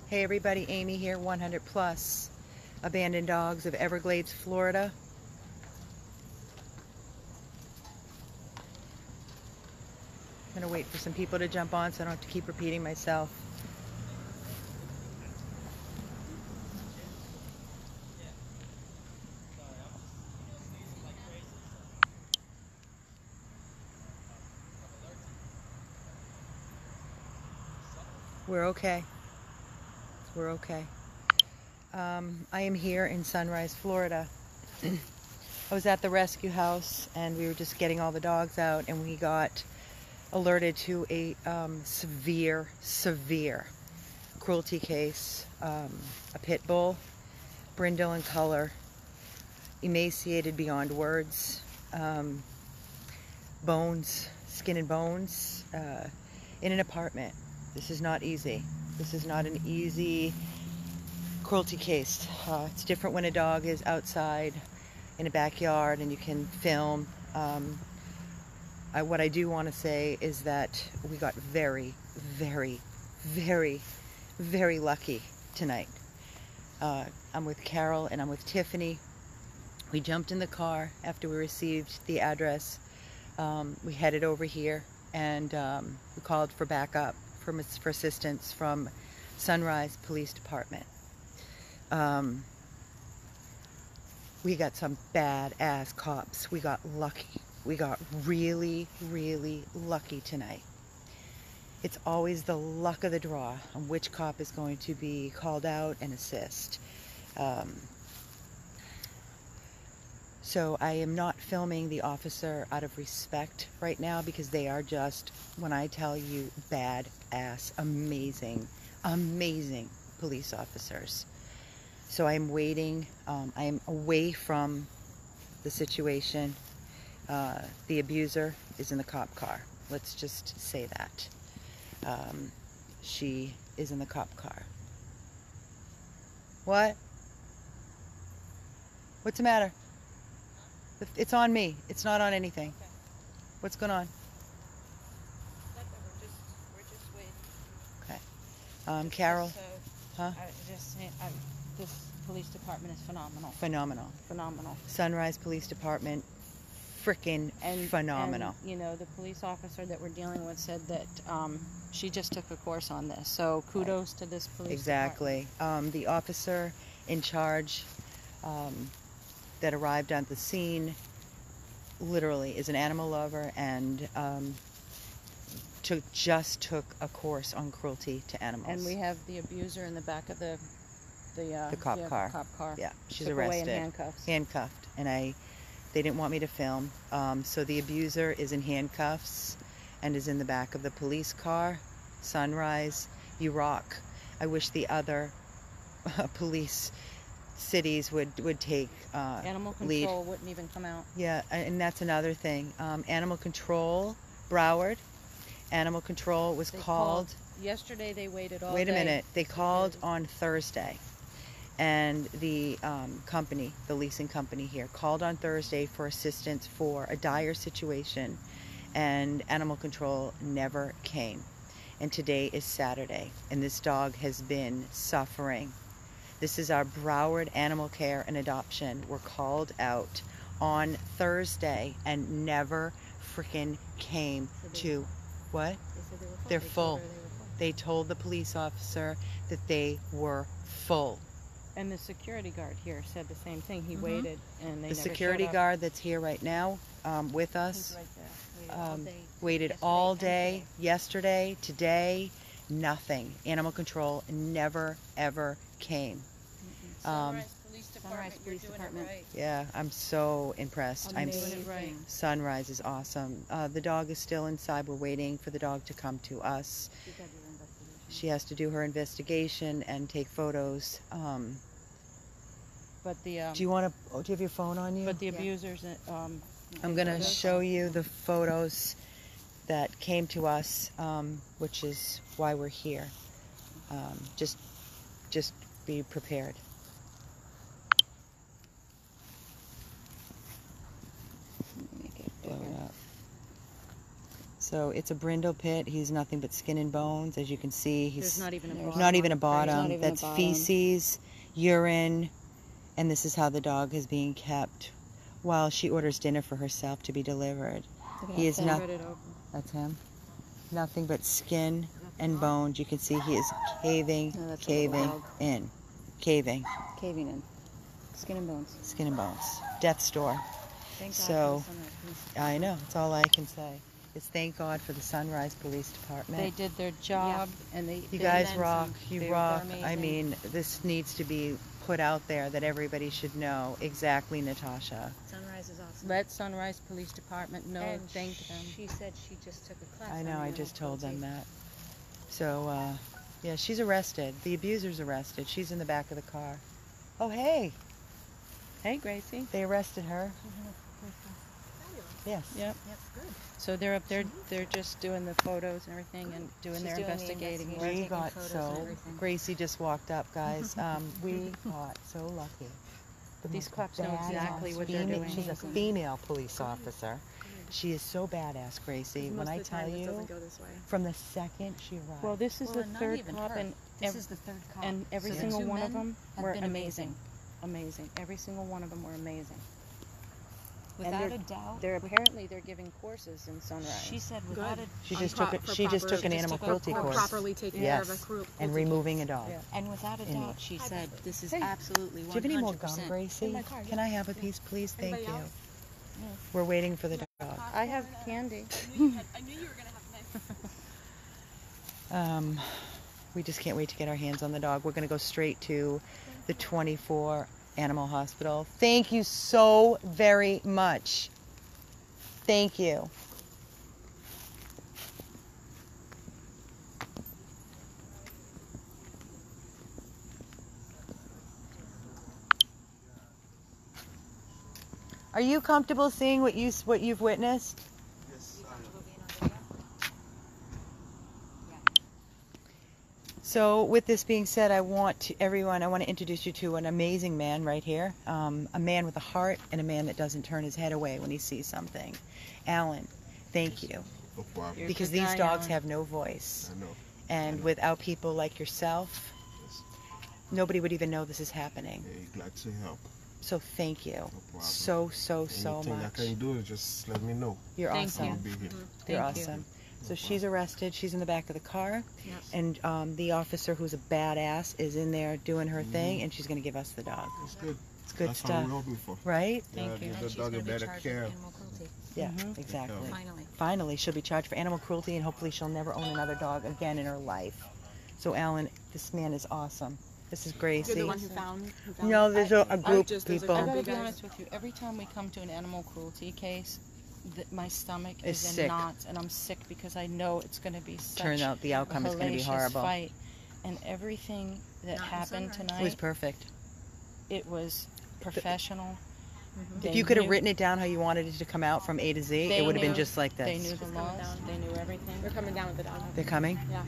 Hey everybody, Amy here, 100 Plus Abandoned Dogs of Everglades, Florida. I'm gonna wait for some people to jump on so I don't have to keep repeating myself. We're okay. We're okay. I am here in Sunrise, Florida. I was at the rescue house and we were just getting all the dogs out, and we got alerted to a severe cruelty case. A pit bull, brindle in color, emaciated beyond words, bones, skin and bones, in an apartment. This is not easy. This is not an easy cruelty case. It's different when a dog is outside in a backyard and you can film. What I do want to say is that we got very lucky tonight. I'm with Carol and I'm with Tiffany. We jumped in the car after we received the address. We headed over here and we called for backup, for assistance from Sunrise Police Department. We got some badass cops. We got lucky. We got really lucky tonight. It's always the luck of the draw on which cop is going to be called out and assist. So I am not filming the officer out of respect right now, because they are just, when I tell you, badass, amazing police officers. So I'm waiting. I am away from the situation. The abuser is in the cop car. Let's just say that. She is in the cop car. What? What's the matter? It's on me. It's not on anything. Okay. What's going on? We're just waiting. Okay. Carol? Huh? This police department is phenomenal. Phenomenal. Sunrise Police Department, frickin' phenomenal. And, you know, the police officer that we're dealing with said that she just took a course on this. So kudos to this police department. Exactly. The officer in charge that arrived on the scene literally is an animal lover and just took a course on cruelty to animals. And we have the abuser in the back of the cop car. Yeah, she's arrested. Away in handcuffs. Handcuffed. And they didn't want me to film. So the abuser is in handcuffs and is in the back of the police car. Sunrise, you rock. I wish the other police cities would take animal lead. Control wouldn't even come out. Yeah, and that's another thing. Animal Control, Broward. Animal Control was called. Yesterday they waited all day. Wait a minute. They called on Thursday. And the company, the leasing company here, called on Thursday for assistance for a dire situation. And Animal Control never came. And today is Saturday. And this dog has been suffering. This is our Broward Animal Care and Adoption. We're called out on Thursday and never freaking came to... What? They're full. They told the police officer that they were full. And the security guard here said the same thing. He waited and they never showed up. The security guard that's here right now with us waited all day, yesterday, today, nothing. Animal Control never ever came. Sunrise Police Department. Right. Yeah, I'm so impressed. Amazing. Sunrise is awesome. The dog is still inside. We're waiting for the dog to come to us. She has to do her investigation and take photos. But the do you want to? Do you have your phone on you? But the abusers. I'm gonna show you the photos that came to us, which is why we're here. Just be prepared. So it's a brindle pit. He's nothing but skin and bones. As you can see, he's There's not even a there's bottom. not even a There's bottom. not even a That's bottom. feces, urine, and this is how the dog is being kept while she orders dinner for herself to be delivered. He is not. That's him. Nothing but skin and bones. You can see he is caving, No, that's a caving dog. in, caving, Caving in. Skin and bones. skin and bones. Death's door. Thank God So, for the Sunrise Police. I know. That's all I can say. Is thank God for the Sunrise Police Department. They did their job, and they. You they guys then rock. some. You They're rock. I amazing. mean, this needs to be put out there that everybody should know exactly, Natasha. Sunrise is awesome. Let Sunrise Police Department know. And Thank them. She said she just took a class. I on know. I animal just told them cruelty. that. So, yeah, she's arrested. The abuser's arrested. She's in the back of the car. Oh, hey. Hey, Gracie. They arrested her. Yes. Yep. That's good. So they're up there. They're just doing the photos and everything, and doing She's their doing the investigating. investigation. work. We taking got photos so, and everything. Gracie just walked up, guys. We got so lucky. But these most cops know exactly badass what they're female- doing. She's a female police officer. She is so badass, Gracie. When I tell you, from the second she arrived. Well, this is Well, the not third even cop, her. and This is the third cop. every So the single two one of men them have were been amazing. Amazing. Every single one of them were amazing. Without they're- a doubt. They're apparently they're giving courses in Sunrise. She said without a she on just pro- took for it. She just proper- took an just animal took a cruelty For course. properly taking Yes. care of a cruelty And removing a dog. Yeah. and without a In doubt, it. she said this is Hey. absolutely 100%. Do you have any more gum, Gracie? In my car, Can I have a piece, please? Thank Anybody you. else? We're waiting for the dog. I have candy. I knew you were gonna have nice. We just can't wait to get our hands on the dog. We're going to go straight to the 24 Animal Hospital. Thank you so very much. Thank you. Are you comfortable seeing what you've witnessed? So with this being said, I want to introduce you to an amazing man right here. A man with a heart and a man that doesn't turn his head away when he sees something. Alan, thank you. No problem. You're a Because good these guy, dogs Alan. have no voice. I know. And without people like yourself, Yes. nobody would even know this is happening. Hey, glad to help. So thank you. No problem. So Anything I much. can do is just let me know. You're Thank awesome. you. I'll be here. You're Thank you. awesome. So she's arrested. She's in the back of the car. Yep. And the officer, who's a badass, is in there doing her thing, and she's going to give us the dog. It's good. It's good That's stuff, what we're hoping for. right? Thank you. Give And the she's dog going a to be better charged care. with animal cruelty. Yeah, Mhm. exactly. Finally. Finally, she'll be charged for animal cruelty, and hopefully she'll never own another dog again in her life. So, Alan, this man is awesome. This is You're Gracie. the one who found. No, there's a group just- of there's a people. I group. gotta You be guys- honest with you. Every time we come to an animal cruelty case, my stomach It's is in sick. knots, and I'm sick because I know it's going to be such Turns out the outcome a is going to be hellacious horrible. fight. And everything that Not in happened Sunrise. It was tonight, perfect. it was professional. If you could have written it down how you wanted it to come out from A to Z, They it would have been knew- just like They this. knew the laws. They knew everything. They're coming down with the dog. They're coming? Yeah.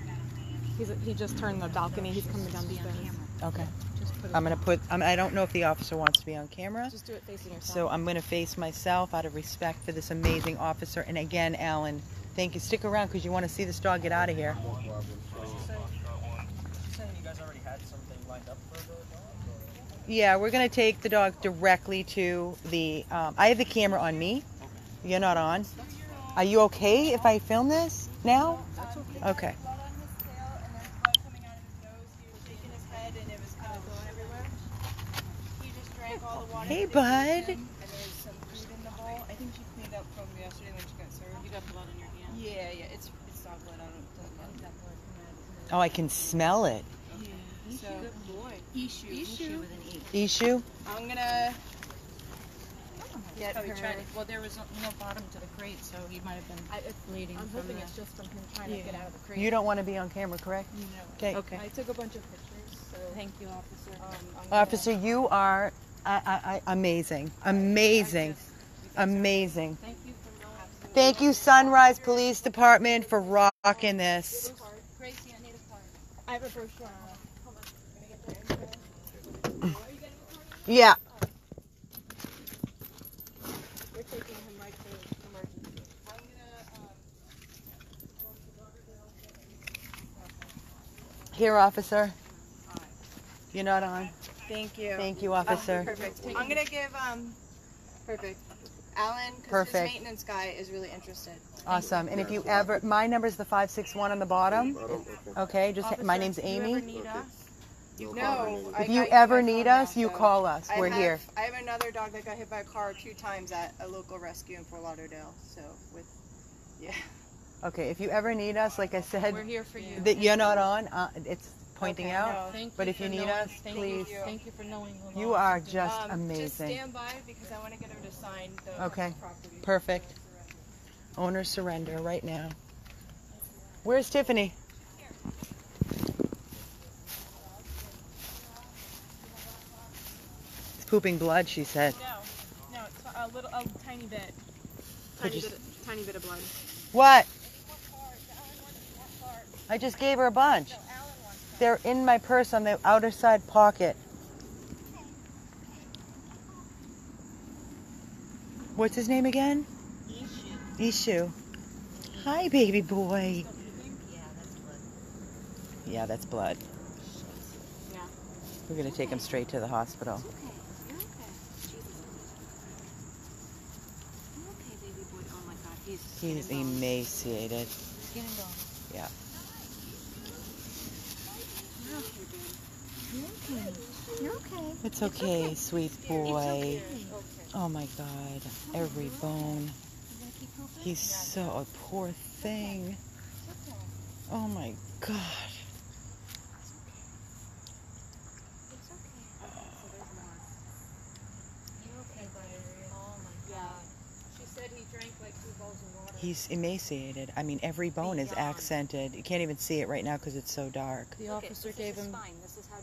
He just turned the balcony. He's coming down the stairs. Okay. Just put it. I'm going to put, I don't know if the officer wants to be on camera. Just do it facing yourself. So I'm going to face myself out of respect for this amazing officer. And again, Alan, thank you. Stick around because you want to see this dog get out of here. Yeah, we're going to take the dog directly to the, I have the camera on me. You're not on. Are you okay if I film this now? Okay. Hey, bud. And there's some food in the bowl. I think she cleaned up from yesterday when she got served. You got blood on your hand? Yeah, it's not blood. I don't that blood. Oh, I can smell it. Yeah. So, good boy. Issue with an E. Ishu? I'm gonna Get probably her. try to. Well, there was no bottom to the crate, so he might have been bleeding I'm from hoping that. it's just from him trying to get out of the crate. You don't want to be on camera, correct? Okay. Okay. I took a bunch of pictures. So Thank you, officer. I'm gonna- Officer, you are amazing. Amazing. Amazing. Thank you for knowing. Thank you, Sunrise Police Department, for rocking this. Gracie, I need a card. I have a brochure. Hold on. I'm gonna get the info. Yeah. We're taking him right to emergency. I'm gonna Here, officer. You're not on. Thank you. Thank you, officer. Perfect. I'm gonna give perfect. Alan, because Perfect. his maintenance guy is really interested. Awesome. And if you ever, my number's the 561 on the bottom. Okay, just my name's Amy. No. If you ever need us, you call us. We're here. I have another dog that got hit by a car 2 times at a local rescue in Fort Lauderdale. So yeah. Okay, if you ever need us, like I said, We're here for you. that you're not on, it's pointing Okay, out. no. Thank But you if you for need knowing- us, thank please. Thank you for knowing the You law. are just Just amazing. stand by because I want to get her to sign the Okay, property. perfect. Owner surrender right now. Where's Tiffany? It's pooping blood, she said. No, it's a tiny bit. Could you Tiny bit of blood. What? I just gave her a bunch. They're in my purse on the outer side pocket. What's his name again? Ishu. Hi, baby boy. Yeah, that's blood. Yeah. We're gonna take him straight to the hospital. You're okay. Baby boy. Oh my God, he's He's emaciated. skin and bone. Yeah. You're okay. It's okay, sweet boy. Oh my God, every bone. He's so a poor thing. Oh my God. She said he drank like 2 bowls of water. He's emaciated. I mean, every bone is accented. You can't even see it right now because it's so dark. The officer gave him. This is how.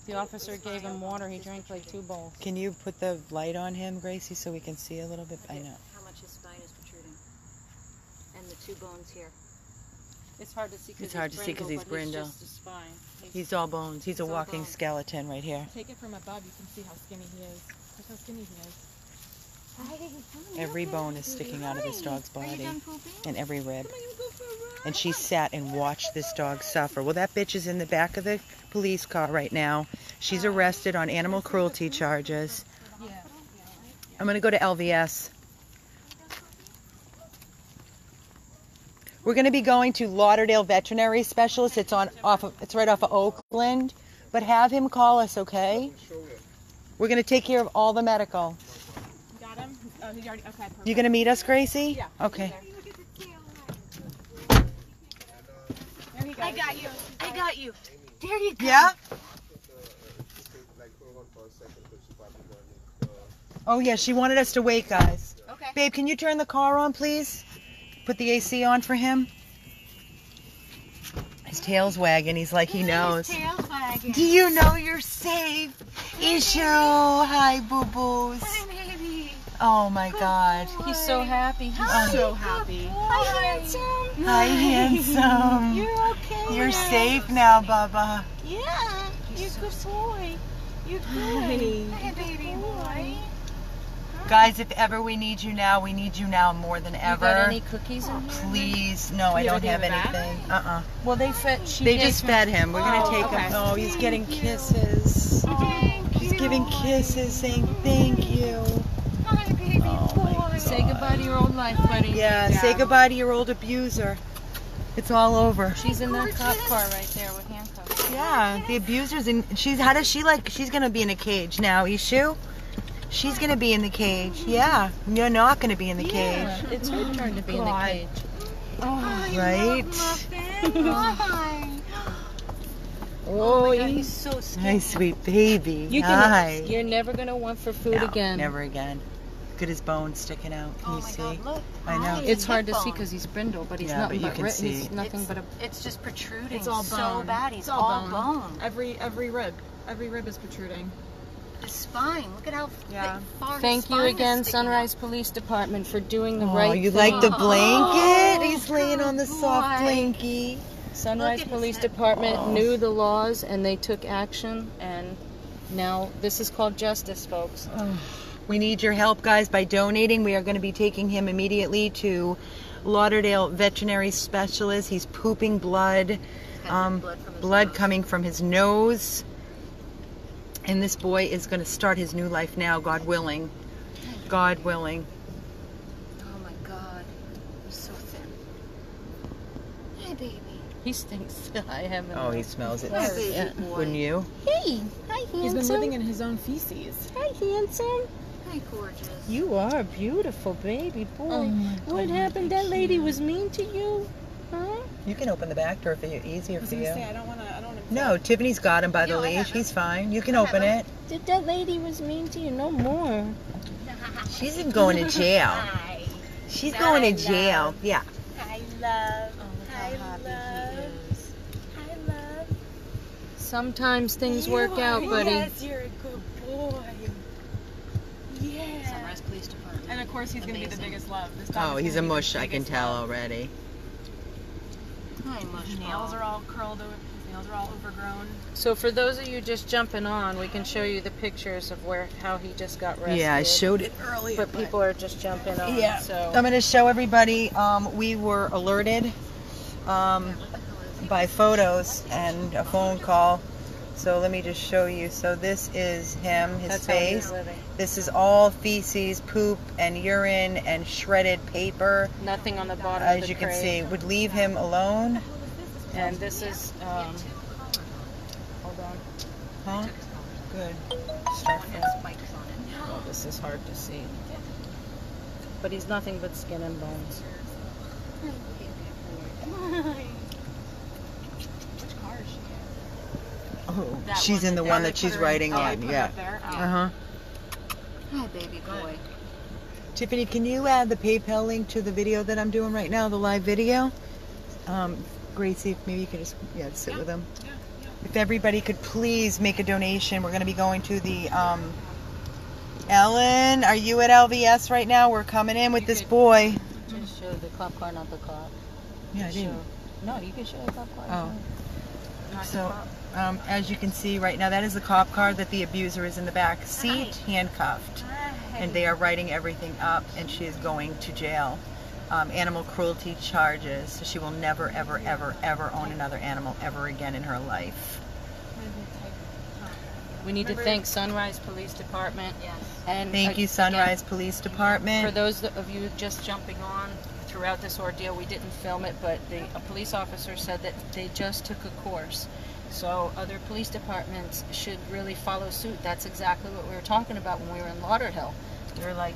The officer gave him water. He drank like 2 bowls. Can you put the light on him, Gracie, so we can see a little bit? I know. How much his spine is protruding, and the 2 bones here. It's hard to see because It's hard to see 'cause he's brindle. Just a spine. He's all bones. He's a all walking bones. skeleton right here. Take it from above. You can see how skinny he is. Look how skinny he is. Every bone is sticking out of this dog's Are you body, done pooping? and every rib. And she sat and watched this dog suffer. Well, that bitch is in the back of the police car right now. She's arrested on animal cruelty charges. I'm going to go to LVS. We're going to be going to Lauderdale Veterinary Specialist. It's right off of Oakland. But have him call us, okay? We're going to take care of all the medical. Got him? Oh, he already. Okay, perfect. You going to meet us, Gracie? Yeah. Okay. There he goes. I got you. I got you. There you go. Yeah? Oh, yeah, she wanted us to wait, guys. Okay. Babe, can you turn the car on, please? Put the AC on for him. His tail's wagging. He's like he knows. Tail's wagging. Do you know you're safe? Ishu. Hi, boo-boos. Hi, baby. Oh, my God. He's so happy. He's So happy. Hi, handsome. Hi, handsome. You're okay. You're safe now, Bubba. Yeah. You're a good boy. You're good. Hi, baby boy. Guys, if ever we need you now, we need you now more than You ever. got any cookies in here? Please. No, I don't have anything. Well, they fed. They just fed him. We're going to take him. Oh, he's getting kisses. He's giving kisses, saying thank you. Hi, baby boy. Say goodbye to your old life, buddy. Yeah, say goodbye to your old abuser. It's all over. She's in that cop car right there with handcuffs. Yeah, the abuser's in. She's going to be in a cage now, Ishu. She's going to be in the cage. Yeah, you're not going to be in the cage. It's her turn to be in the cage. Right? Hi. Oh, He's so skinny. Hi, sweet baby. You Hi. can. You're never gonna want for food No, again. Never again. Look at his bones sticking out. Can you see? Look. I know. It's hard to see because he's brindle, but he's Yeah, nothing but you but can written. see. He's nothing but a. It's just protruding. It's all so bone. bad. He's It's all bone. Every rib. Every rib is protruding. The spine. Look at how far his Thank you spine is again, sticking Sunrise Police Department, for doing the Oh, right you thing. like the blanket? He's good laying on the soft boy. blankie. Sunrise Look at Police his head. Department knew the laws and they took action, and now this is called justice, folks. We need your help, guys, by donating. We are going to be taking him immediately to Lauderdale Veterinary Specialist. He's pooping blood. blood coming from his nose. And this boy is going to start his new life now, God willing. God willing. Oh my God. He's so thin. Hey, baby. He stinks. I haven't. Oh, he smells it. Hey, baby Yeah. boy. Wouldn't you? Hey. Hi, handsome. He's been living in his own feces. Hi, handsome. Hi, gorgeous. You are a beautiful baby boy. Oh my What God, happened? That lady was mean to you? Huh? You can open the back door if it's easier I was for gonna you. say, I don't wanna. No, Tiffany's got him by the No, I leash. haven't. He's fine. You can open it. Did that lady was mean to you? No more. She's going to jail. Hi. She's going to jail. Yeah. Hi, love. Hi, love. is. Hi, love. Sometimes things work out, buddy. Yes, you're a good boy. Yeah. Sunrise Police Department. And of course, he's gonna be the Amazing. biggest love. This dog Oh, is he's a gonna be the mush. I can biggest tell love. already. Hi, mush. His nails are all curled over. His nails are all overgrown. So for those of you just jumping on, we can show you the pictures of how he just got rescued. Yeah, I showed it earlier. But people are just jumping on. Yeah. So I'm going to show everybody. We were alerted by photos and a phone call. So let me just show you. So this is him, his that's how he's face. living. This is all feces, poop, and urine, and shredded paper. Nothing on the bottom of As the you can crate. see, would leave him alone. And this is, hold on. Huh? Good. Start from. Oh, this is hard to see. But he's nothing but skin and bones. Which car is she Oh, That she's one in the there, one they that put she's her in- writing in? Oh, they in. put her Yeah. up there? Oh. Uh huh. Hi, baby boy. Tiffany, can you add the PayPal link to the video that I'm doing right now, the live video? Gracie, maybe you can just sit with him. If everybody could please make a donation, we're going to be going to the. Ellen, are you at LVS right now? We're coming in with this boy. Just show the cop car, not the cop. Yeah, I did. No, you can show the cop car. Oh. Not the So, cop. as you can see right now, that is the cop car that the abuser is in the back seat, handcuffed. And they are writing everything up, and she is going to jail. Animal cruelty charges. So she will never, ever, ever, ever own another animal ever again in her life. We need to thank Sunrise Police Department. Yes. And Thank you, Sunrise Police For Department. those of you just jumping on, throughout this ordeal, we didn't film it, but a police officer said that they just took a course. So other police departments should really follow suit. That's exactly what we were talking about when we were in Lauderhill. We were like,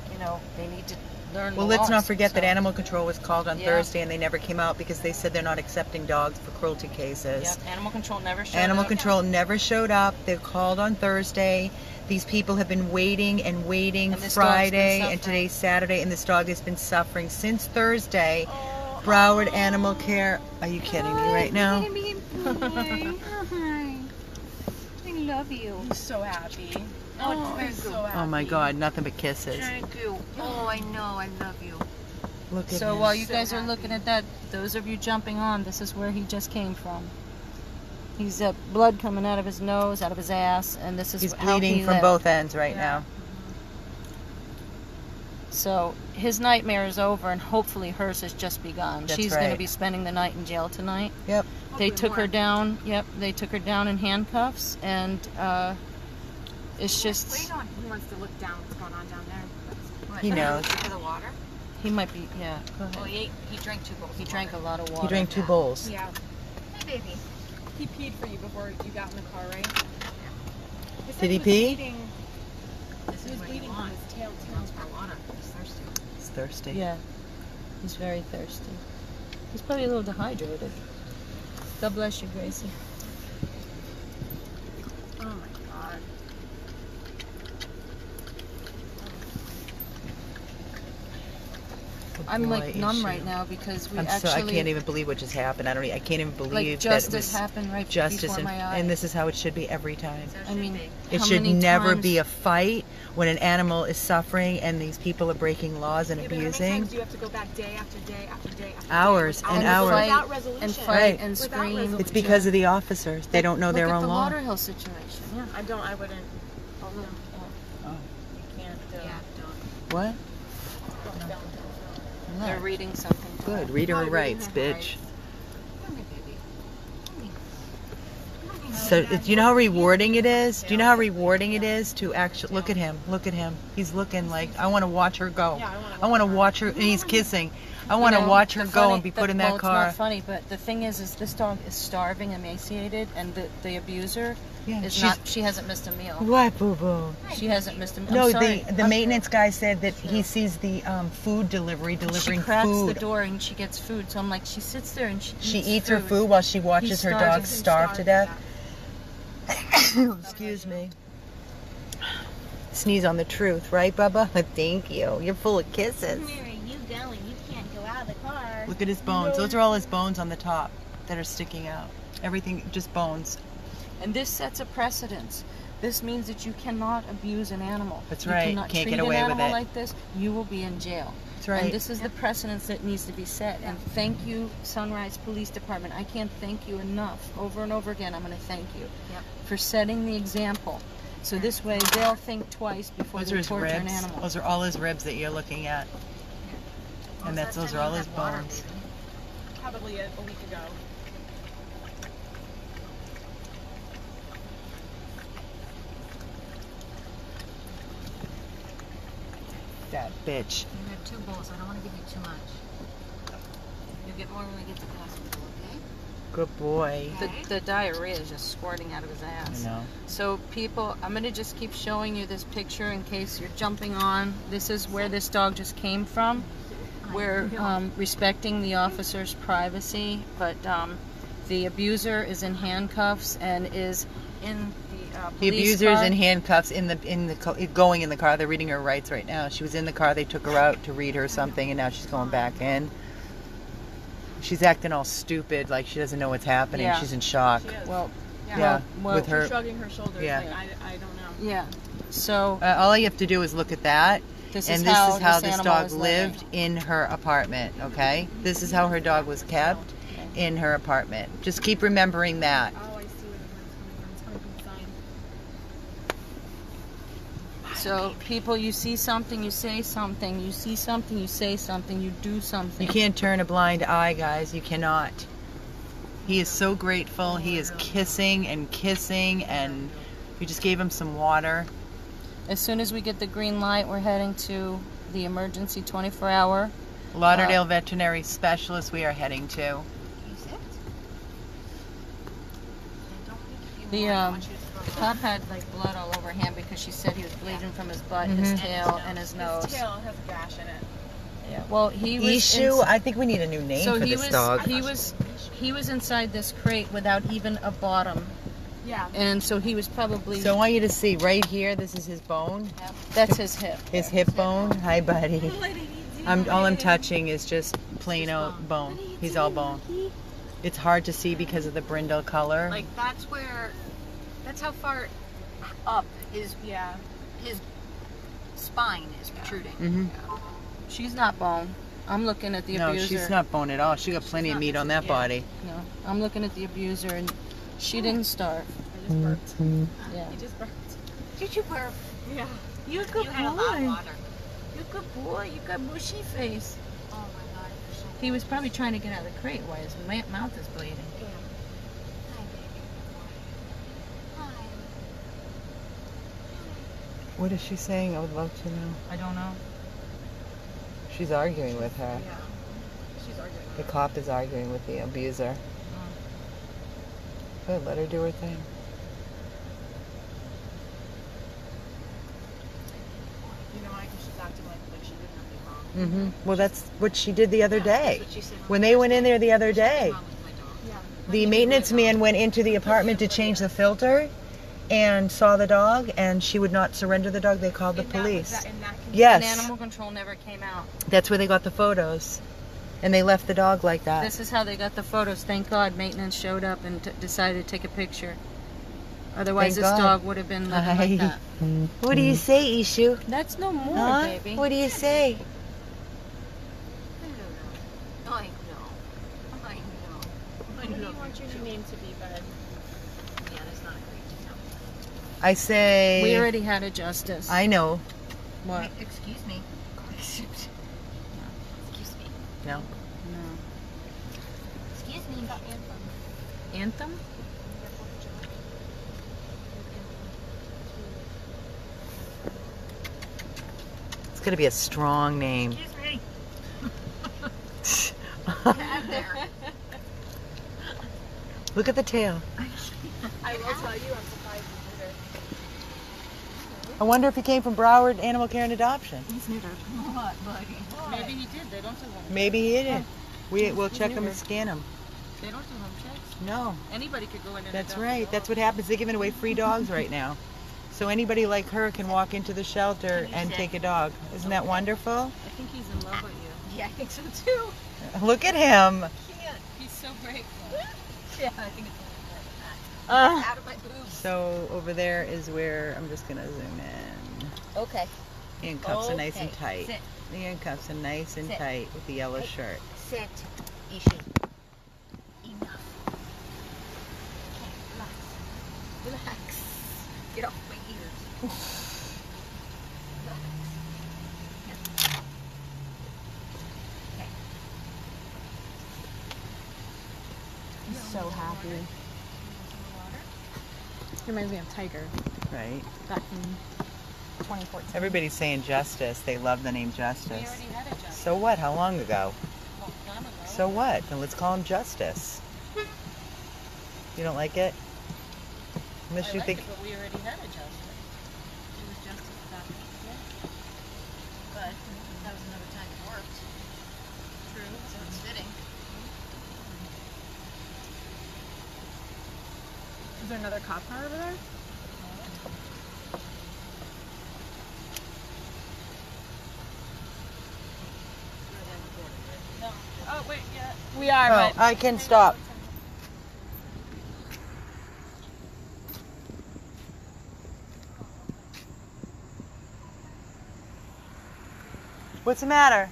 they need to learn Well, the let's not laws. forget that So, Animal Control was called on Yeah. Thursday, and they never came out because they said they're not accepting dogs for cruelty cases. Yep, Animal Control never showed Animal up. Control never showed up. They called on Thursday. These people have been waiting and waiting And this Friday, dog's been and today's Saturday, and this dog has been suffering since Thursday. Broward Animal Care. Are you kidding me right now? Hi. I love you. He's so happy. Oh, he's so happy. Oh my God, nothing but kisses. Thank you. Oh, I know. I love you. Look at So him. while you guys are looking at that, those of you jumping on, this is where he just came from. He's blood coming out of his nose, out of his ass, and this is He's how bleeding he from lived. both ends right now. So his nightmare is over, and hopefully hers has just begun. That's She's going to right. be spending the night in jail tonight. Yep. They took her down. Yep, they took her down in handcuffs, and it's just He wants to look down what's going on down there. He knows. For the water? he might be. Yeah, go ahead. Oh, he drank 2 bowls. He drank a lot of water. He drank 2 bowls. Yeah. Hey, baby. He peed for you before you got in the car, right? Did he pee? Bleeding. This He is was what you bleeding from want. his tail, He too. wants more water. He's thirsty. He's thirsty. Yeah, he's very thirsty. He's probably a little dehydrated. God bless you, Gracie. Oh, my God. I'm Boy, like numb is right she- now because we I actually can't even believe what just happened. I can't even believe like that it justice was happened right justice, before my eyes. and this is how it should be every time. I mean, It how should many never times- be a fight when an animal is suffering and these people are breaking laws and Yeah, but how many abusing. times do you have to go back day after day after day after Hours day and without- hours. Without resolution. and fight Right. and Without scream. resolution. It's because of the officers. They don't know their Look own at the law. Lauderhill situation. Yeah. I wouldn't. Oh, no. Oh. You can't. Yeah, don't. What? They're reading something. Good. Read her Probably reading rights, her bitch. rights. Come here, baby. So, do you know how rewarding it is? Do you know how rewarding it is to actually look at him? Look at him. He's looking like, I want to watch her go. I want to watch her, and he's kissing. I want to watch her go and be put in that car. It's not funny, but the thing is this dog is starving, emaciated, and the abuser is not. She hasn't missed a meal. What, boo boo? She hasn't missed a meal. No, the maintenance guy said that he sees the food delivering She cracks food. the door and she gets food. So I'm like, she sits there and she eats her food while she watches her dog starve to death. Excuse me. Sneeze on the truth, right, Bubba? Thank you. You're full of kisses. Where are you going? You can't go out of the car. Look at his bones. Those are all his bones on the top that are sticking out. Everything, just bones. And this sets a precedence. This means that you cannot abuse an animal. That's right. You cannot Can't treat get away an with animal it. like this. You will be in jail. That's right. And this is the precedence that needs to be set. And thank you, Sunrise Police Department. I can't thank you enough. Over and over again, I'm going to thank you for setting the example. So this way, they'll think twice before they torture an animal. Those are all his ribs that you're looking at. And those are all his bones. Probably a week ago. That bitch. You have 2 bowls. I don't want to give you too much. You'll get more when we get to the hospital, okay? Good boy. The diarrhea is just squirting out of his ass. I know. So people, I'm going to just keep showing you this picture in case you're jumping on. This is where this dog just came from. We're respecting the officer's privacy, but the abuser is in handcuffs and is in the The police abuser's car. in handcuffs going in the car. They're reading her rights right now. She was in the car. They took her out to read her something, and now she's going back in. She's acting all stupid, like she doesn't know what's happening. Yeah. She's in shock. Well, With her. She's shrugging her shoulders. Yeah. Like, I don't know. yeah. So All you have to do is look at that. this And is this is how this this animal dog is living. lived in her apartment, okay? This is how her dog was kept in her apartment. Just keep remembering that. Oh, I see where the word's coming from. It's coming from the sign. So people, you see something, you say something. You see something, you say something. You do something. You can't turn a blind eye, guys. You cannot. He is so grateful. He is kissing, and we just gave him some water. As soon as we get the green light, we're heading to the emergency 24-hour. Lauderdale Veterinary Specialist we are heading to. The pup had like blood all over him because she said he was bleeding from his butt, his tail, and his nose. His tail has a gash in it. Yeah. Well, he was. Ishu, I think we need a new name So for he this was. dog. He was inside this crate without even a bottom, Yeah. and so he was probably. So I want you to see right here. This is his bone, That's his hip. his hip bone. Hi, buddy. All I'm touching is just plain out bone. He's all bone. It's hard to see because of the brindle color. Like, that's how far up his spine is protruding. Mm-hmm. She's not bone. I'm looking at the No, abuser. she's not bone at all. She got plenty of meat on that body. No, I'm looking at the abuser, and she didn't starve. I just burped. Yeah. He just burped. Did you burp? Yeah. You're a good You had a lot of boy. water. You're a good boy. You got mushy face. Oh my God. You're so He was probably trying to get out of the crate while his mouth is bleeding. Yeah. Hi, baby. Hi. What is she saying? I would love to know. I don't know. She's arguing with her. Yeah. She's arguing. The cop is arguing with the abuser. Good, let her do her thing. You know why? Because she's acting like she did nothing wrong. Well, that's what she did the other day. That's what she said. When they went in there the other day, Wrong with my dog. Yeah. the maintenance man went into the apartment to change the filter and saw the dog, and she would not surrender the dog. They called the police. In that condition. Yes, And animal control never came out. that's where they got the photos. And they left the dog like that. This is how they got the photos. Thank God maintenance showed up and decided to take a picture. Otherwise, Thank this God. dog would have been living like that. What do you say, Ishu? That's no more, Huh? baby. What do you say? I know. I know. What do you want your new name to be, bud? Yeah, that's not great to know. I say... We already had a justice. I know. What? Excuse me. Excuse me. No. No. Excuse me. Anthem? going to be a strong name. Excuse me. Look at the tail. I will tell you, I'm surprised he's neutered. I wonder if he came from Broward Animal Care and Adoption. He's neutered. What, buddy? Maybe he did. They don't do home. Maybe he did. We'll check him and scan him. They don't do home checks. No, Anybody could go in and that's adopt a right. dog. That's what happens. They're giving away free dogs right now. So anybody like her can walk into the shelter and take a dog. Isn't that wonderful? I think he's in love with you. Yeah, I think so too. Look at him. He's so grateful. Yeah, I think it's out of my boobs. So over there is where I'm just going to zoom in. Okay. Handcuffs are nice and Okay. tight. Sit. The handcuffs are nice and Sit. tight with the yellow Hey. shirt. Sit. Ishi. Enough. Okay, relax. Relax. Get off my ears. Relax. Okay. He's so happy. Reminds me of Tiger Right. back in 2014. Everybody's saying Justice. They love the name We Justice. already had a job. So what? How long ago? A long time ago. So what? Then let's call him Justice. You don't like it? Unless you I think... like it, but we already had a justice. It was justice back then. Yeah. But that was another time it worked. True. So it's fitting. Is there another cop car over there? No. Oh wait, yeah. We are, Oh, but I can stop. What's the matter?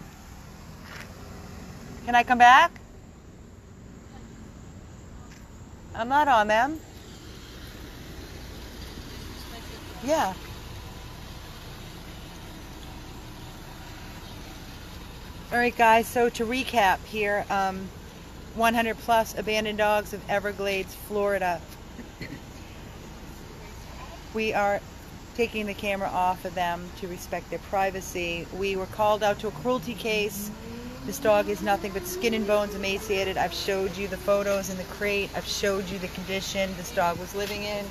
Can I come back? I'm not on them. Yeah. All right, guys, so to recap here, 100 plus abandoned dogs of Everglades, Florida. We are taking the camera off of them to respect their privacy. We were called out to a cruelty case. This dog is nothing but skin and bones, emaciated. I've showed you the photos in the crate. I've showed you the condition this dog was living in.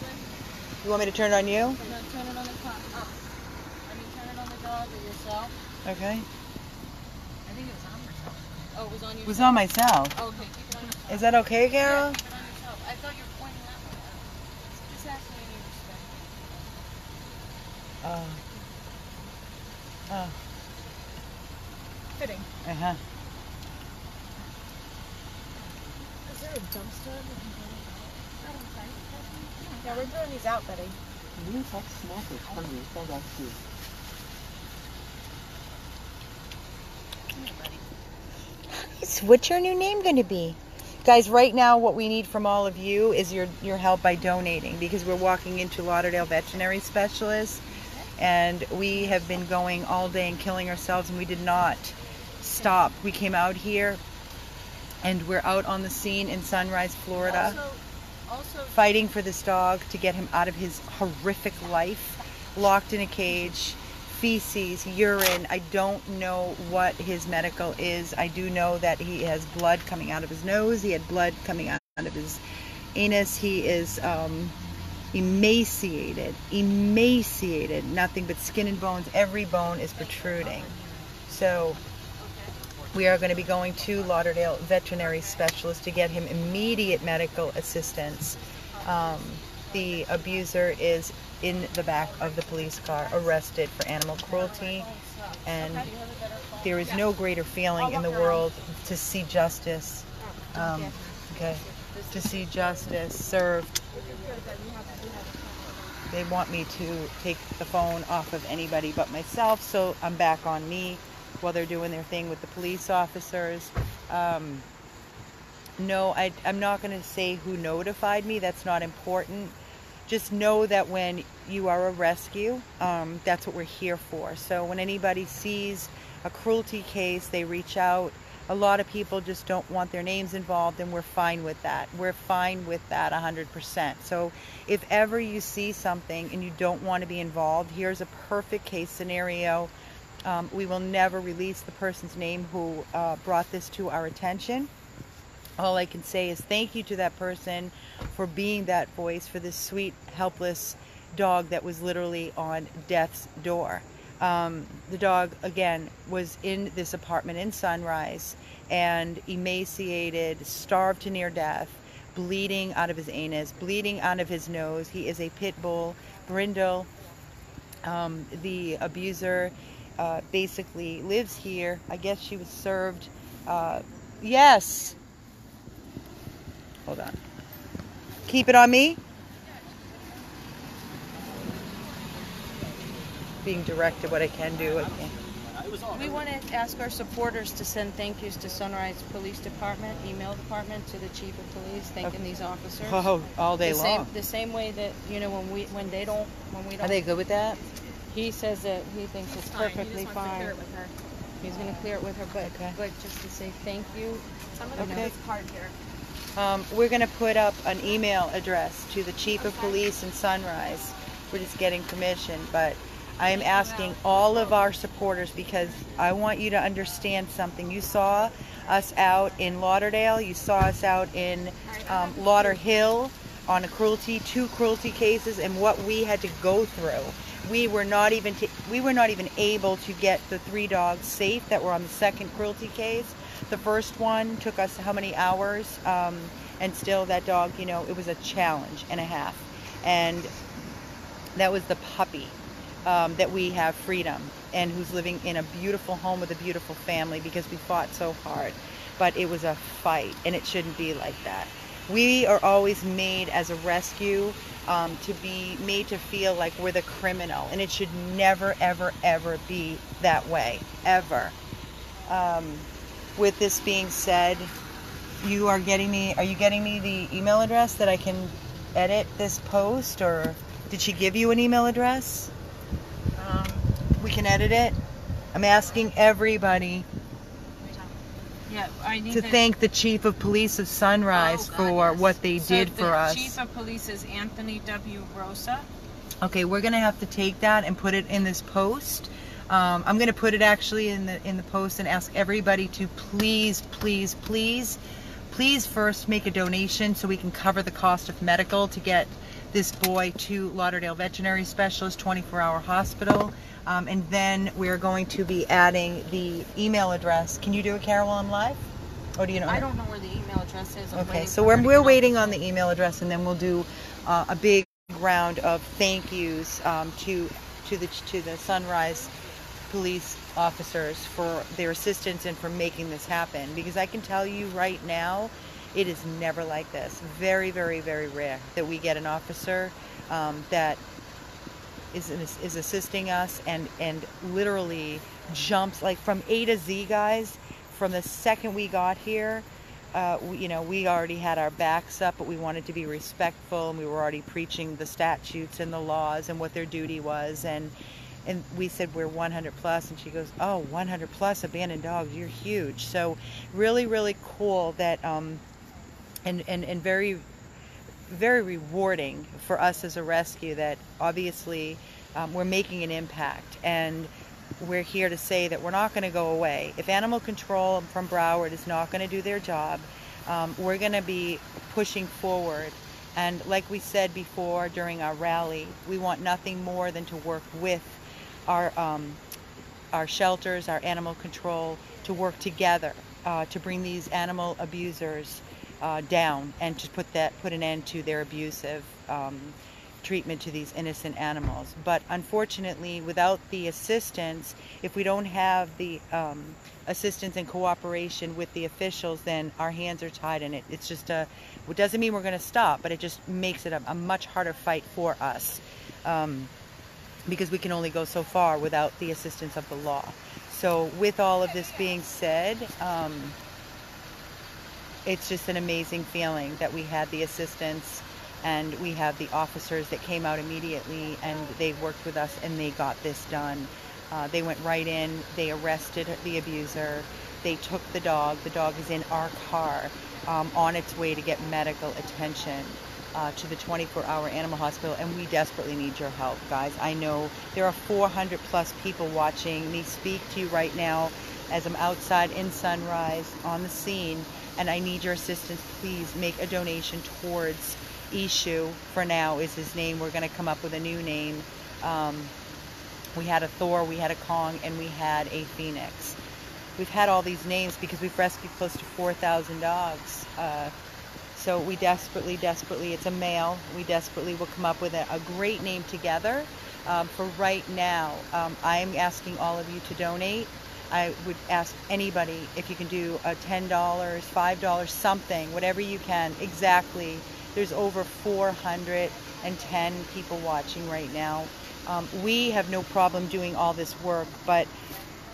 You want me to turn it on you? No, turn it on the car. Oh. I mean, turn it on the dog or yourself. Okay. I think it was on myself. Oh, it was on It yourself. was on myself. Oh, okay, keep it on yourself. Is that okay, Carol? Keep it on yourself. I thought you were pointing that way out. Just asking any respect. Oh. fitting. Uh-huh. Is there a dumpster? Yeah, we're throwing these out, Betty. What's your new name going to be? Guys, right now what we need from all of you is your help by donating, because we're walking into Lauderdale veterinary specialists and we have been going all day and killing ourselves, and we did not stop. We came out here and we're out on the scene in Sunrise, Florida, Also, fighting for this dog to get him out of his horrific life, locked in a cage, feces, urine. I don't know what his medical is. I do know that he has blood coming out of his nose. He had blood coming out of his anus. He is emaciated, nothing but skin and bones. Every bone is protruding. So we are going to be going to Lauderdale veterinary specialist to get him immediate medical assistance. The abuser is in the back of the police car, arrested for animal cruelty, and there is no greater feeling in the world to see justice, to see justice served. They want me to take the phone off of anybody but myself, so I'm back on me while they're doing their thing with the police officers. No, I'm not going to say who notified me. That's not important. Just know that when you are a rescue, that's what we're here for. So when anybody sees a cruelty case, they reach out. A lot of people just don't want their names involved, and we're fine with that. We're fine with that 100%. So if ever you see something and you don't want to be involved, here's a perfect case scenario. We will never release the person's name who brought this to our attention. All I can say is thank you to that person for being that voice for this sweet, helpless dog that was literally on death's door. The dog, again, was in this apartment in Sunrise and emaciated, starved to near death, bleeding out of his anus, bleeding out of his nose. He is a pit bull, brindle. The abuser basically lives here. I guess she was served. Yes. Hold on. Keep it on me. Being directed what I can do. I can't. We want to ask our supporters to send thank yous to Sunrise Police Department, email department, to the chief of police, thanking these officers. Oh, all day long. The same way that, you know, when we don't. Are they good with that? He says that he thinks it's perfectly fine. He's going to clear it with her, but Okay. but just to say thank you. Some of them Okay. it's hard here. We're going to put up an email address to the chief of police in Sunrise. We're just getting permission, but I am asking all of our supporters because I want you to understand something. You saw us out in Lauderdale. You saw us out in Lauderhill on two cruelty cases, and what we had to go through. We were not even able to get the 3 dogs safe that were on the second cruelty case. The first one took us how many hours, and still that dog, you know, it was a challenge and a half. And that was the puppy that we have, Freedom, and who's living in a beautiful home with a beautiful family because we fought so hard. But it was a fight, and it shouldn't be like that. We are always made as a rescue to be made to feel like we're the criminal, and it should never, ever, ever be that way, ever. With this being said, are you getting me the email address that I can edit this post, or did she give you an email address? We can edit it. I'm asking everybody Yeah, I need to thank the chief of police of Sunrise for what they did for us. The chief of police is Anthony W. Rosa. Okay, we're gonna have to take that and put it in this post. I'm gonna put it actually in the post and ask everybody to please first make a donation so we can cover the cost of medical to get this boy to Lauderdale Veterinary Specialist 24-hour hospital. And then we're going to be adding the email address. Can you do it, Carol, on live? Or do you know? I don't know where the email address is. Okay, so we're waiting on the email address, and then we'll do a big round of thank yous to the Sunrise police officers for their assistance and for making this happen. Because I can tell you right now, it is never like this. Very, very, very rare that we get an officer that is assisting us and literally jumps like from A to Z, guys. From the second we got here, we already had our backs up, but we wanted to be respectful, and we were already preaching the statutes and the laws and what their duty was, and we said we're 100 plus, and she goes, oh, 100 plus abandoned dogs, you're huge. So really, really cool that and very, very rewarding for us as a rescue that obviously we're making an impact, and we're here to say that we're not going to go away. If animal control from Broward is not going to do their job, we're going to be pushing forward. And like we said before during our rally, we want nothing more than to work with our shelters, our animal control, to work together to bring these animal abusers down and to put an end to their abusive treatment to these innocent animals. But unfortunately, without the assistance, if we don't have the assistance and cooperation with the officials, then our hands are tied, and it's just it doesn't mean we're going to stop, but it just makes it a much harder fight for us because we can only go so far without the assistance of the law. So with all of this being said, it's just an amazing feeling that we had the assistance and we have the officers that came out immediately, and they worked with us and they got this done. They went right in, they arrested the abuser, they took the dog is in our car on its way to get medical attention. to the 24-hour animal hospital, and we desperately need your help, guys. I know there are 400 plus people watching me speak to you right now as I'm outside in Sunrise on the scene, and I need your assistance. Please make a donation towards Ishu. For now is his name. We're going to come up with a new name. We had a Thor, we had a Kong, and we had a Phoenix. We've had all these names because we've rescued close to 4,000 dogs. So we desperately, it's a male, we desperately will come up with a great name together. For right now, I'm asking all of you to donate. I would ask anybody if you can do a $10, $5, something, whatever you can. Exactly. There's over 410 people watching right now. We have no problem doing all this work, but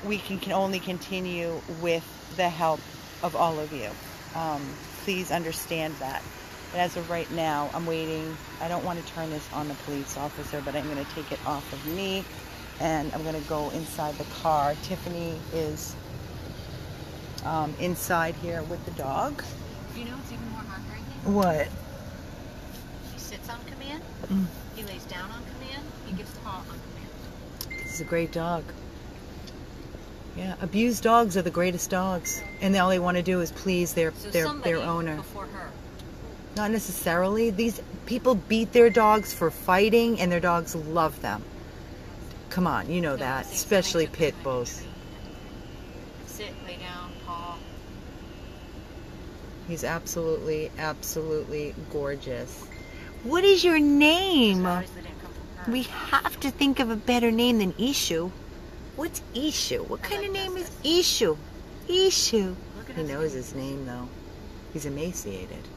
we can only continue with the help of all of you. Please understand that. But as of right now, I'm waiting. I don't want to turn this on the police officer, but I'm going to take it off of me, and I'm going to go inside the car. Tiffany is inside here with the dog. Do you know what's even more heartbreaking? What? He sits on command. He lays down on command. He gives the paw on command. This is a great dog. Yeah, abused dogs are the greatest dogs, and all they want to do is please their owner. Before her. Not necessarily. These people beat their dogs for fighting, and their dogs love them. Come on, you know that, especially pit bulls. Sit, lay down, paw. He's absolutely gorgeous. What is your name? Flowers that didn't come from her. We have to think of a better name than Ishu. What's Ishu? What kind of name is Ishu? Ishu. He knows his name, though. He's emaciated.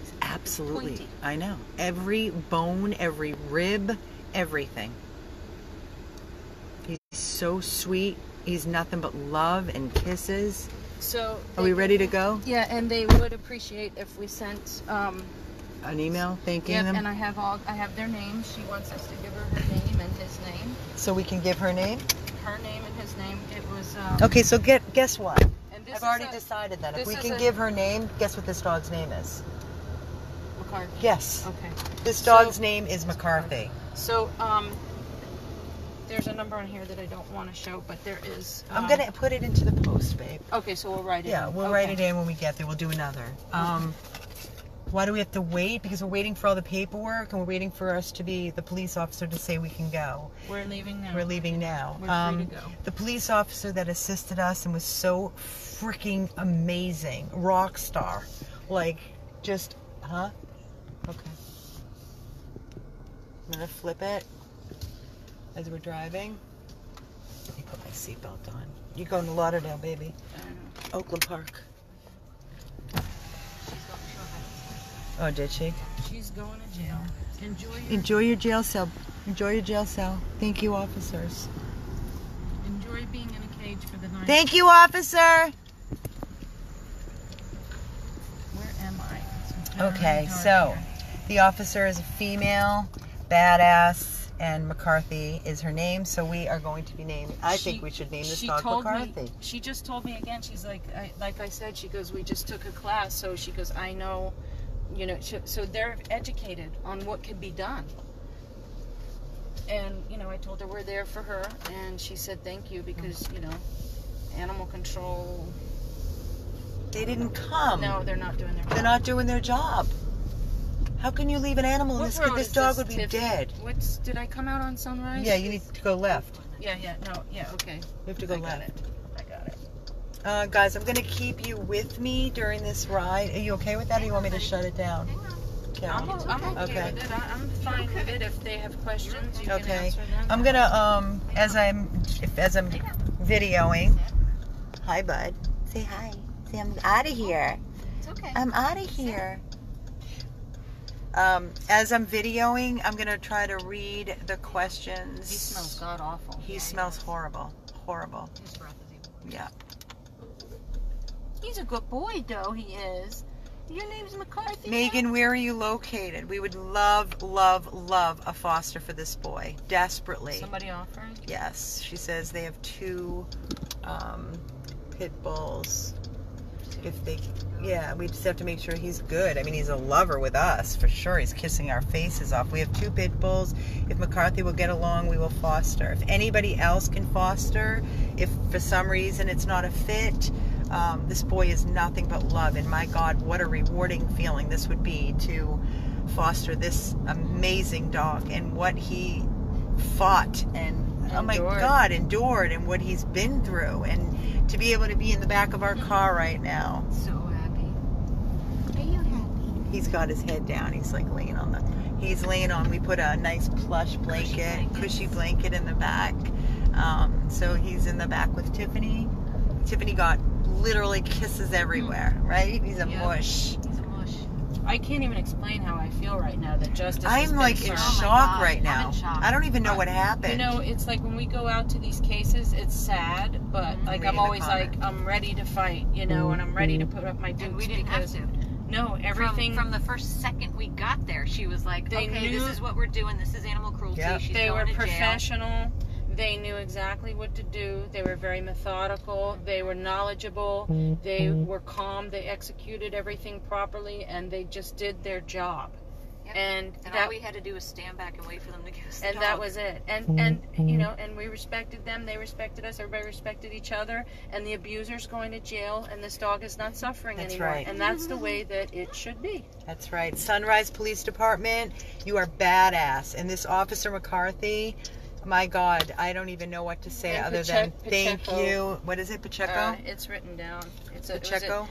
He's absolutely. Pointy. I know. Every bone, every rib, everything. He's so sweet. He's nothing but love and kisses. So Are we ready to go? Yeah, and they would appreciate if we sent An email thanking yep, them? and I have their names. She wants us to give her her name and his name. So we can give her name? Her name and his name. It was Okay, so guess what? and this I've is already a- decided that. If this we is can a- give her name, guess what this dog's name is? McCarthy. Yes. Okay. This dog's name is McCarthy. So there's a number on here that I don't want to show, but there is. I'm going to put it into the post, babe. Okay, so we'll write it. Yeah, in. we'll write it in when we get there. We'll do another. Why do we have to wait? Because we're waiting for all the paperwork, and we're waiting for us to be the police officer to say we can go. We're leaving now. We're leaving now. We're free to go. The police officer that assisted us and was so freaking amazing, rock star, like just, huh? Okay. I'm gonna flip it as we're driving. Let me put my seatbelt on. You're going to Lauderdale, baby. Oakland Park. Oh, did she? She's going to jail. Enjoy your jail cell. Enjoy your jail cell. Thank you, officers. Enjoy being in a cage for the night. Thank you, officer. Where am I? Okay, so the officer is a female, badass, and McCarthy is her name. So we are going to be naming. I think we should name this dog McCarthy. She just told me again. She's like, like I said. She goes, we just took a class, so she goes, I know. You know, so they're educated on what could be done. And, you know, I told her we're there for her, and she said thank you because, you know, animal control. They didn't come. No, they're not doing their job. They're not doing their job. How can you leave an animal in What this? road This is dog this, would be Tiffany? dead. Did I come out on Sunrise? Yeah, you need to go left. Yeah, okay. You have to go I got left. it. I got it. Guys, I'm going to keep you with me during this ride. Are you okay with that, or you want me to shut it down? Okay. I'm okay with it. I'm fine with it. If they have questions, you can Okay. answer them. I'm gonna as I'm videoing. Hi, bud. Say hi. Say I'm out of here. It's okay. I'm out of here. As I'm videoing, I'm gonna try to read the questions. He smells god awful. He smells horrible. Horrible. His breath is even worse. Yeah. He's a good boy, though. He is. Your name's McCarthy. Megan, where are you located? We would love, love, love a foster for this boy. Desperately. Somebody offering? Yes. She says they have 2 pit bulls. if they, yeah, we just have to make sure he's good. I mean, he's a lover with us, for sure. He's kissing our faces off. We have 2 pit bulls. If McCarthy will get along, we will foster. If anybody else can foster, if for some reason it's not a fit, this boy is nothing but love. And my God, what a rewarding feeling this would be to foster this amazing dog, and what he fought and oh my God, endured, and what he's been through, and to be able to be in the back of our car right now. So happy. Are you happy? He's got his head down. He's like laying on we put a nice plush blanket, cushy blanket in the back. So he's in the back with Tiffany. Tiffany got literally kisses everywhere, right? He's a mush. He's a mush. I can't even explain how I feel right now that justice I'm has been like in served. shock right now. I'm in shock. I don't even know what happened. You know, it's like when we go out to these cases, it's sad, but like Reading I'm the always comments. like, I'm ready to fight, you know, and I'm ready to put up my boots. And we didn't because have to. No, everything. From the first second we got there, she was like, They okay, knew- this is what we're doing. This is animal cruelty. Yep. She's They going were to jail. professional. They knew exactly what to do. They were very methodical. They were knowledgeable. They were calm. They executed everything properly, and they just did their job. Yep. And And that all we had to do was stand back and wait for them to give us the and dog. that was it. And you know, and we respected them. They respected us. Everybody respected each other. And the abuser's going to jail, and this dog is not suffering That's anymore. right. And that's the way that it should be. That's right. Sunrise Police Department, you are badass. And this Officer McCarthy, my God, I don't even know what to say And other than thank Pecheco. you. What is it, Pecheco? It's written down. Pecheco?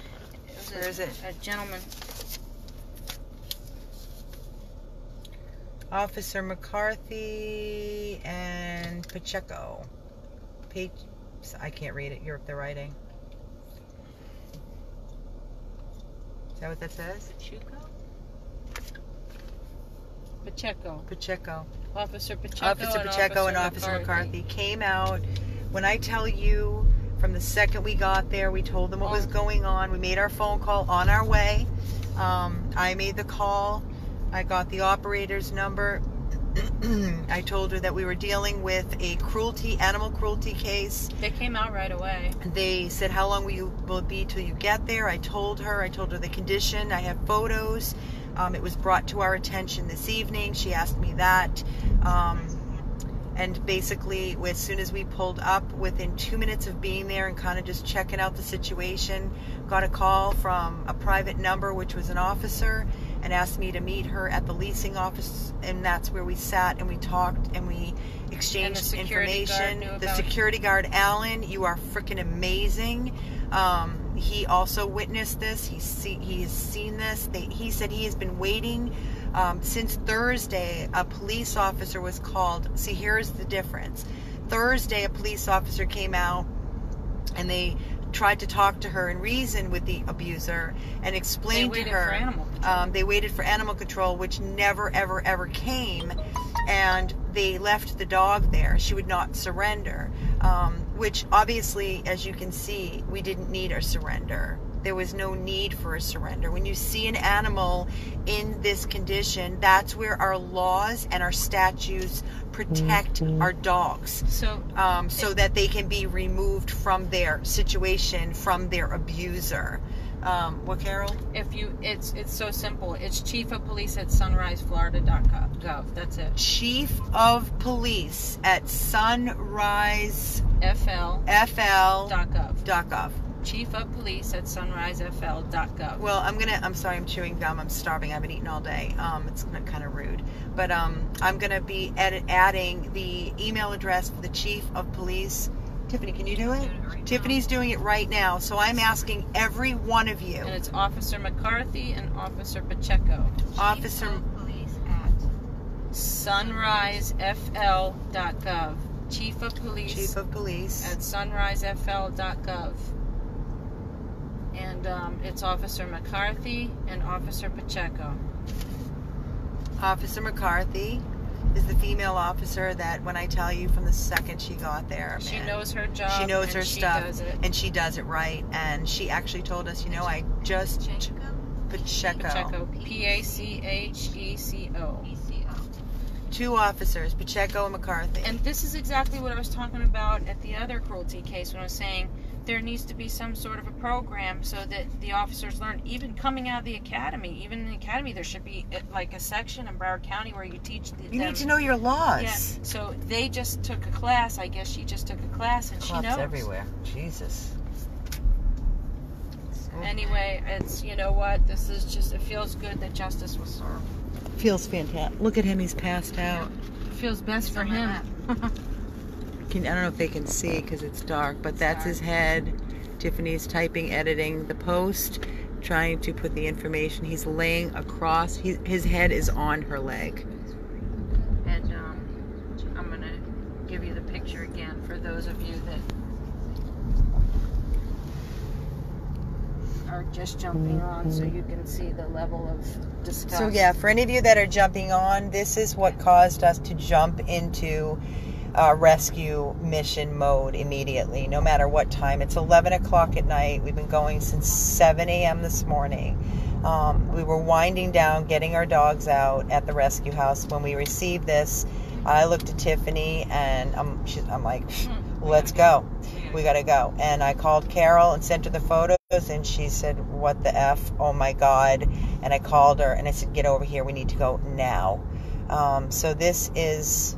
Where is it? A gentleman. Officer McCarthy and Pecheco. I can't read it. You're up there writing. Is that what that says? Pacheco. Pacheco. Officer Pacheco. Officer Pecheco and Officer McCarthy came out. When I tell you, from the second we got there, we told them what was going on. We made our phone call on our way. I made the call. I got the operator's number. I told her that we were dealing with a animal cruelty case. They came out right away. They said, how long will it be till you get there? I told her the condition. I have photos. It was brought to our attention this evening. She asked me that. And basically, as soon as we pulled up, within 2 minutes of being there and kind of just checking out the situation, got a call from a private number, which was an officer, and asked me to meet her at the leasing office, and that's where we sat and we talked and we exchanged information. The security guard, Alan, you are freaking amazing. He also witnessed this. He has seen this. He said he has been waiting since Thursday. A police officer was called. See, here's the difference. Thursday, a police officer came out and they tried to talk to her and reason with the abuser and explain to her. They waited for animal control, which never, ever, ever came. And they left the dog there. She would not surrender. Which obviously, as you can see, we didn't need a surrender. There was no need for a surrender. When you see an animal in this condition, that's where our laws and our statutes protect our dogs. So that they can be removed from their situation, from their abuser. What, Carol? It's so simple. It's chief of police at sunriseflorida.gov. That's it. Chief of police at sunrisefl.gov. Chief of police at sunrisefl.gov. Well, I'm sorry, I'm chewing gum. I'm starving. I haven't eaten all day. It's kind of rude. But I'm going to be adding the email address for the chief of police. Tiffany, can you do it? Tiffany's doing it right now. So I'm asking every one of you. And it's Officer McCarthy and Officer Pecheco. Officer Police at sunrisefl.gov. Chief of police at sunrisefl.gov. And it's Officer McCarthy and Officer Pecheco. Officer McCarthy is the female officer that, when I tell you, from the second she got there, She man, knows her job. she knows her she stuff, does it. and she does it right. And she actually told us, I just Pacheco. Pacheco. Pacheco. 2 officers, Pecheco and McCarthy. And this is exactly what I was talking about at the other cruelty case when I was saying there needs to be some sort of a program so that the officers learn, even coming out of the academy. Even in the academy, there should be like a section in Broward County where you teach them. You need to know your laws. Yeah. So they just took a class. I guess she just took a class and she knows. Everywhere. Jesus. Anyway, it's, you know what? This is just, it feels good that justice was served. Feels fantastic. Look at him. He's passed out. It feels best for him. I don't know if they can see because it's dark, but that's his head. Tiffany's typing, editing the post, trying to put the information. He's laying across. His head is on her leg. And I'm going to give you the picture again for those of you that are just jumping on so you can see the level of disgust. So yeah, for any of you that are jumping on, this is what caused us to jump into rescue mission mode immediately, no matter what time. It's 11 o'clock at night. We've been going since 7 a.m. this morning. We were winding down, getting our dogs out at the rescue house. When we received this, I looked at Tiffany and I'm like, let's go. We gotta go. And I called Carol and sent her the photos, and she said, what the F? Oh my God. And I called her and I said, get over here. We need to go now. So this is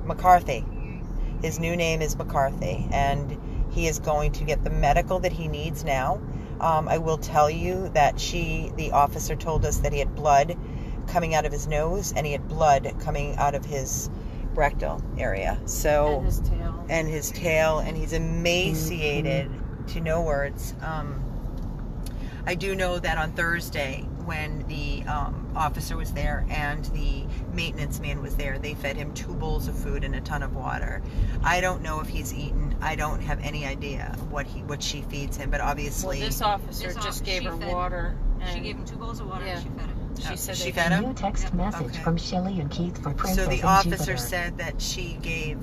McCarthy. His new name is McCarthy, and he is going to get the medical that he needs now. I will tell you that the officer told us that he had blood coming out of his nose and he had blood coming out of his rectal area. So, and his tail, and he's emaciated to no words. I do know that on Thursday, when the officer was there and the maintenance man was there, they fed him 2 bowls of food and a ton of water. I don't know if he's eaten. I don't have any idea what she feeds him, but obviously... Well, this officer just gave her water. She gave him 2 bowls of water and she fed him. She said she fed him? New text message from Shelley and Keith for Princess So the and officer Jupiter. said that she gave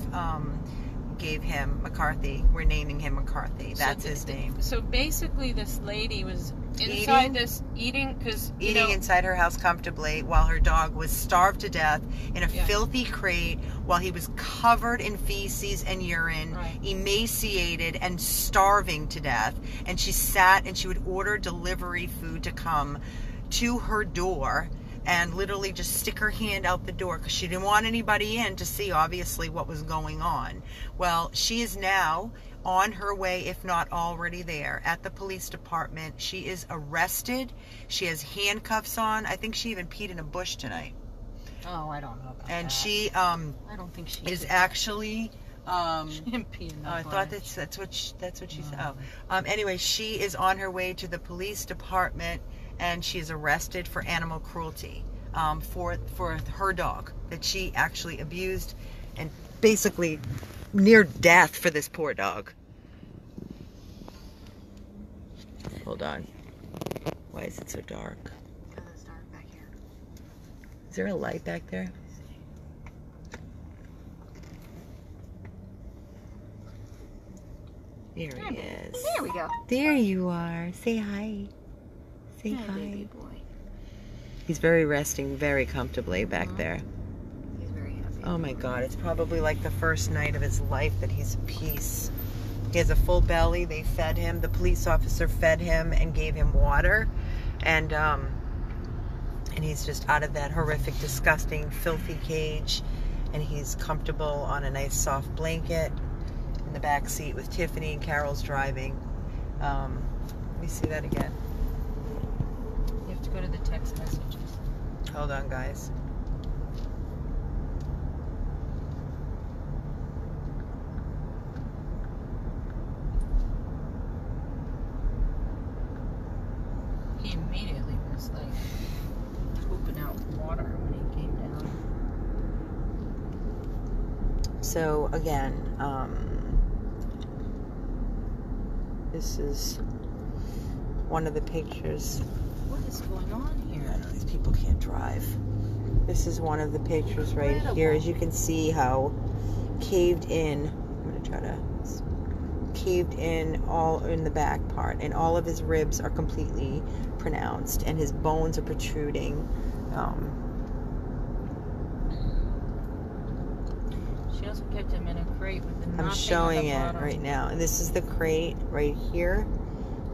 him McCarthy. We're naming him McCarthy. That's his name. So basically this lady was inside eating inside her house comfortably while her dog was starved to death in a filthy crate while he was covered in feces and urine, emaciated and starving to death. And she sat and she would order delivery food to come to her door and literally just stick her hand out the door because she didn't want anybody in to see obviously what was going on. Well, she is now on her way, if not already there, at the police department. She is arrested. She has handcuffs on. I think she even peed in a bush tonight. Oh, I don't know about and that. She I don't think she is did. actually She didn't pee in the I bush. thought that's what she said. Anyway, she is on her way to the police department, and she is arrested for animal cruelty for her dog that she actually abused and basically near death for this poor dog. Hold on. Why is it so dark? Because it's dark back here. Is there a light back there? There he is. There we go. There you are. Say hi. Say Hi, hi. baby boy. He's very resting very comfortably back there. He's very happy. Oh my God, it's probably like the first night of his life that he's at peace. He has a full belly. They fed him. The police officer fed him and gave him water. And he's just out of that horrific, disgusting, filthy cage. And he's comfortable on a nice soft blanket in the back seat with Tiffany, and Carol's driving. Let me see that again. You have to go to the text messages. Hold on, guys. He immediately was like pooping out water when he came down. So again, this is one of the pictures. What is going on I here? know these people can't drive. This is one of the pictures right here. As you can see how caved in, I'm going to try to, caved in all in the back part. And all of his ribs are completely pronounced. And his bones are protruding. also kept him in a crate with nothing I'm showing on the it bottom. right now. And this is the crate right here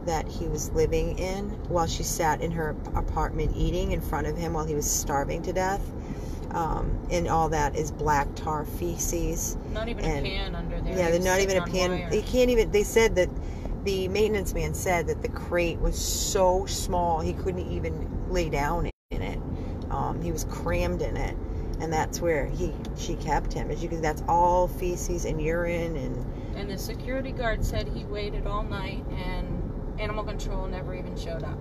that he was living in while she sat in her apartment eating in front of him while he was starving to death. And all that is black tar feces. Not even a pan under there. Yeah, He they're was not even a sitting on pan. wire. They can't even. They said that the maintenance man said that the crate was so small he couldn't even lay down in it. He was crammed in it, and that's where she kept him. As you can, that's all feces and urine And the security guard said he waited all night, and animal control never even showed up.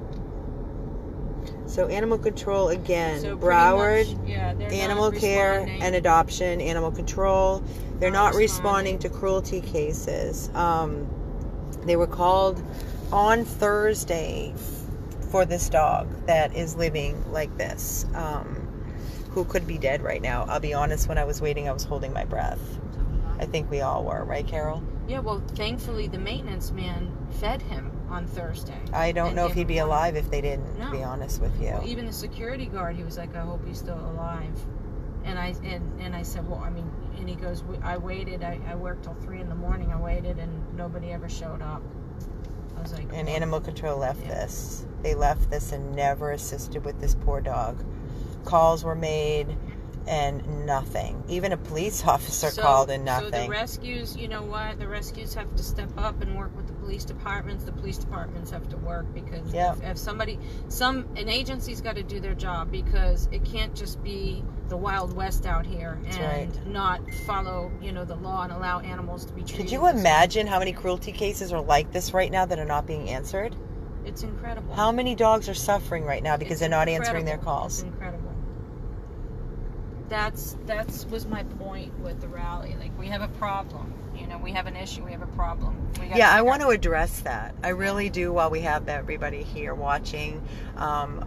So animal control again, So pretty Broward, much, yeah, they're animal not care responding. and adoption, animal control. They're Not not responding to cruelty cases. They were called on Thursday for this dog that is living like this, who could be dead right now. I'll be honest, when I was waiting, I was holding my breath. I think we all were, right, Carol? Yeah, well, thankfully the maintenance man fed him on Thursday. I don't and know if gave he'd him be water. alive if they didn't, to No. be honest with you. Well, even the security guard, he was like, I hope he's still alive. And I said, well, I mean, and he goes, I waited, I worked till 3 in the morning, I waited, and nobody ever showed up. I was like, And well, animal control left yeah. this. They left this and never assisted with this poor dog. Calls were made and nothing. Even a police officer called and nothing. So the rescues, you know what? The rescues have to step up and work with the police departments. The police departments have to work because if somebody, an agency's got to do their job, because it can't just be the Wild West out here and not follow, the law and allow animals to be treated. Could you imagine how many cruelty cases are like this right now that are not being answered? It's incredible. How many dogs are suffering right now because they're not answering their calls? It's incredible. That was my point with the rally. Like, we have a problem. We have an issue. We have a problem. I want to address that. I really do, while we have everybody here watching.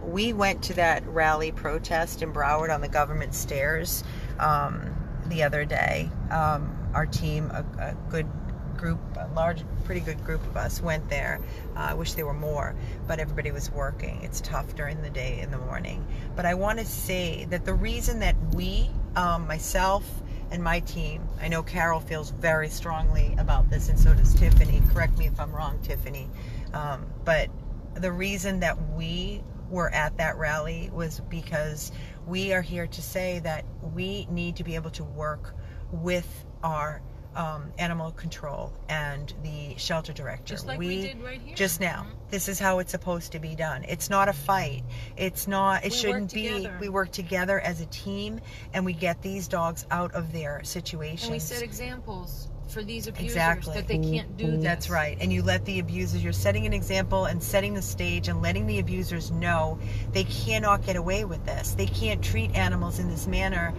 We went to that rally protest in Broward on the government stairs the other day. Our team, a good group, pretty good group of us went there. I wish there were more, but everybody was working. It's tough during the day in the morning. But I want to say that the reason that we, myself and my team, I know Carol feels very strongly about this, and so does Tiffany. Correct me if I'm wrong, Tiffany. But the reason that we were at that rally was because we are here to say that we need to be able to work with our animal control and the shelter director. Just like we did right here. Just now. This is how it's supposed to be done. It's not a fight. It's not, it shouldn't be. We work together as a team, and we get these dogs out of their situations. And we set examples for these abusers that they can't do this. That's right. And you let the abusers, you're setting an example and setting the stage and letting the abusers know they cannot get away with this. They can't treat animals in this manner.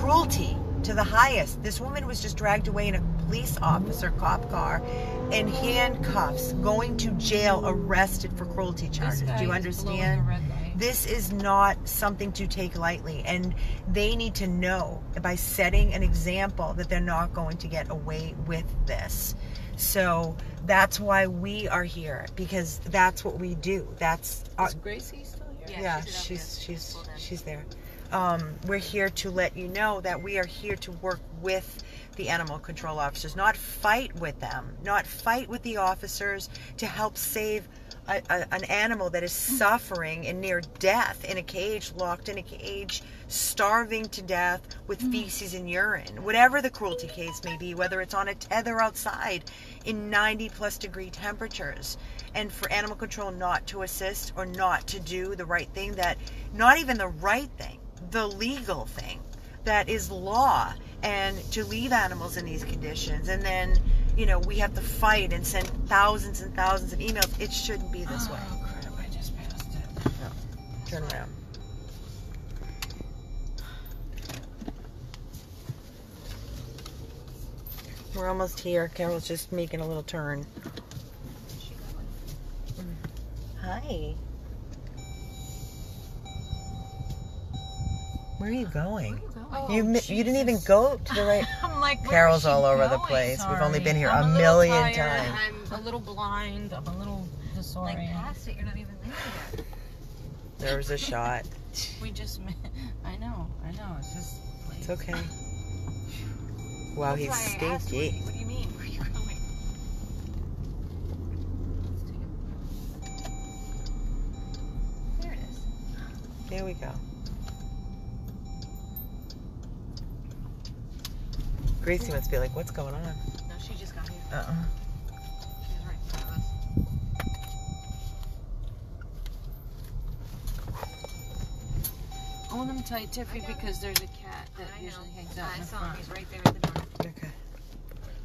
Cruelty to the highest. This woman was just dragged away in a police officer cop car in handcuffs, going to jail, arrested for cruelty charges. Do you understand? This is not something to take lightly, and they need to know by setting an example that they're not going to get away with this. So that's why we are here, because that's what we do. Is Gracie still here? Yeah, she's there. We're here to let you know that we are here to work with the animal control officers, not fight with them, not fight with the officers to help save an animal that is suffering and near death in a cage, locked in a cage, starving to death with feces and urine, whatever the cruelty case may be, whether it's on a tether outside in 90+ degree temperatures. And for animal control not to assist or not to do the right thing, that not even the right thing, the legal thing that is law, and to leave animals in these conditions, and then we have to fight and send thousands and thousands of emails. It shouldn't be this way. Oh crap, I just passed it. No. Turn around. We're almost here. Carol's just making a little turn. Hi. Where are you going? You didn't even go to the right. I'm like, Carol's all over the place. We've only been here a million times. I'm a little blind. I'm a little disoriented. Like past it, you're not even there yet. There was a shot. We just, I know. It's just. It's okay. Wow, That's he's why I asked, stinky. what do you mean? Where are you going? There it is. There we go. Gracie must be like, what's going on? No, she just got here. She's right in front of us. Hold them tight, Tiffy, because there's a cat that I know. usually hangs out I in the saw him. front. He's right there at the door. Okay.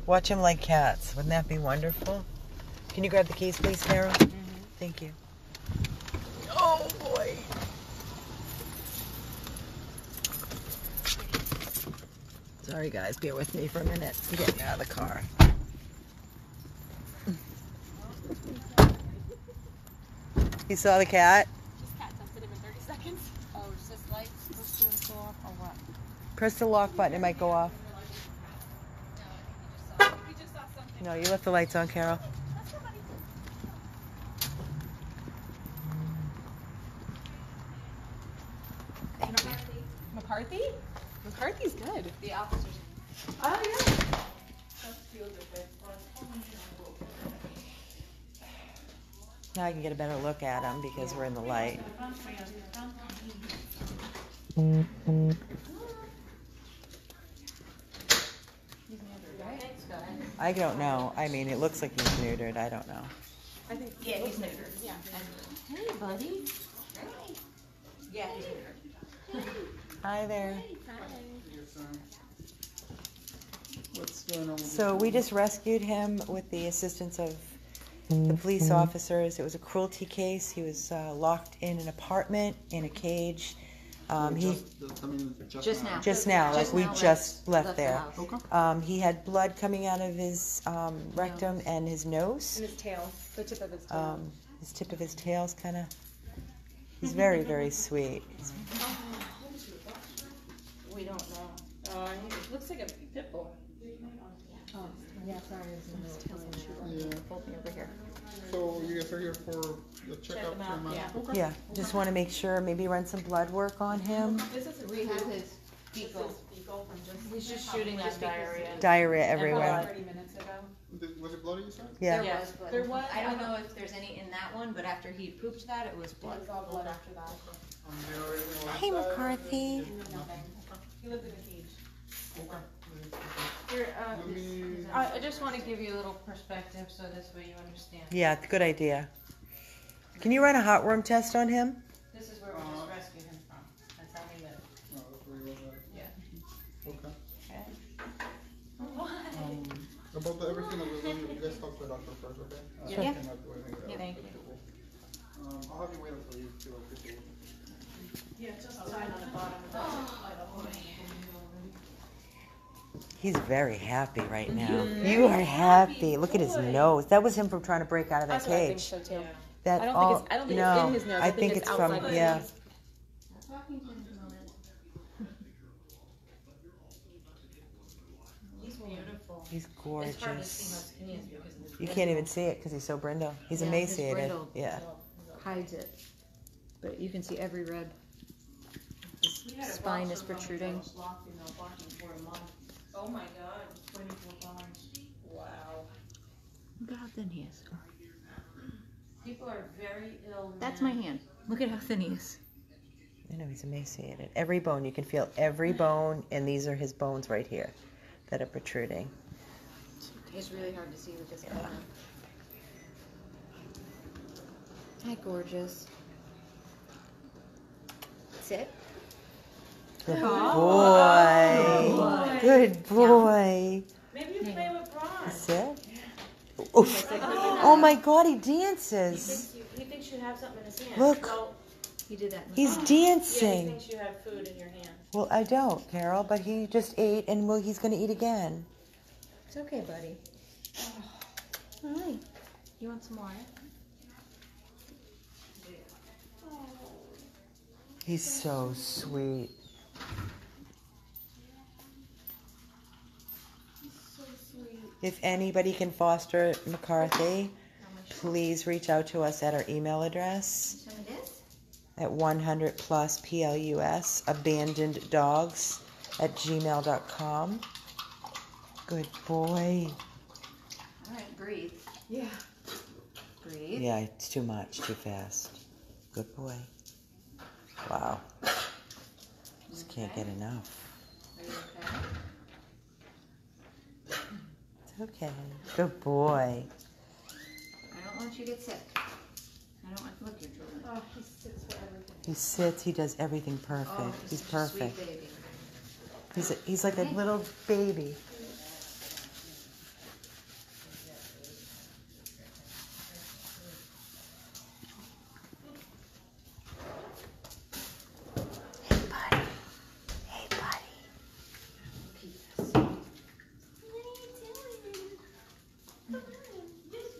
Watch him like cats. Wouldn't that be wonderful? Can you grab the keys, please, Carol? Thank you. Oh, boy. Sorry, guys. Bear with me for a minute. I'm getting out of the car. You saw the cat? Just cat tested him in 30 seconds. Oh, is this light supposed to go off or what? Press the lock button. It might go off. We just saw something. No, you left the lights on, Carol. McCarthy? McCarthy's good. The officers. Oh, yeah. Now I can get a better look at him because we're in the light. I don't know. I mean, it looks like he's neutered. I don't know. I think Yeah, he's neutered. Yeah. Hey, buddy. Yeah, he's neutered. Hi there. What's going on? So we just rescued him with the assistance of the police officers. It was a cruelty case. He was locked in an apartment in a cage. Just now. Just now, like we just left the there. house. He had blood coming out of his rectum and his nose. And his tail. The tip of his tail. His tip of his tail's kind of. He's very, very sweet. We don't know. It looks like a pit bull. Oh, yeah, sorry. Hold me over here. So you guys are here for the checkup? Okay. Yeah, just want to make sure, maybe run some blood work on him. We have his fecal. He's just shooting on diarrhea. Diarrhea everywhere. 30 minutes ago. Was it bloody, you said? Yeah. There was blood. There was. I don't know if there's any in that one, but after he pooped that, it was blood. It was all blood after that. Hey, McCarthy. He lived in a cage. Here, Let me. I just want to give you a little perspective so this way you understand. Yeah, good idea. Can you run a heartworm test on him? This is where we just rescued him from. That's how he lived. No, that's where he was at. Yeah. Okay. About the everything that was done, you guys talk to the doctor first, okay? Sure. I cannot do anything. Yeah, thank you. I'll have you wait until you feel okay. Yeah, just tied on the bottom of the He's very happy right now. You are happy. Look at his nose. That was him from trying to break out of that That's what I think cage. so too. That I don't all, think it's no, in his nose. I think it's from, outside the yeah. nose. He's beautiful. He's It's hard to see how gorgeous. skinny he is because of his You can't even see it because he's so brindle. He's Yeah, his emaciated. brindle Yeah. hides it. But you can see every rib. His spine is protruding. Oh my god, 24 pounds. Wow. Look at how thin he is. People are very ill. That's my hand. Look at how thin he is. I know, he's emaciated. Every bone, you can feel every bone, and these are his bones right here that are protruding. It's really hard to see with this camera. Hi, gorgeous. Sit. Good boy. Good boy. Maybe you play with Braun. Sit. Oof. Oh my God, he dances. He thinks you have something in his hand. Look, So, He did that. he's yeah, he dancing. thinks you have food in your hand. Well, I don't, Carol, but he just ate, and well, he's going to eat again. It's okay, buddy. Hi. You want some water? He's so sweet. If anybody can foster Mccarthy, please reach out to us at our email address at 100+plus abandoneddogs@gmail.com. Good boy. All right, breathe. Yeah. Breathe. Yeah, it's too much, too fast. Good boy. Wow. Just can't get enough. Are you okay? It's okay. Good boy. I don't want you to get sick. I don't want to look, you're drooling. Oh, he sits for everything. He sits, he does everything perfect. Oh, He's such a sweet perfect. baby. He's like a little baby. Hey, buddy. Hey, buddy. What are you doing? Come on.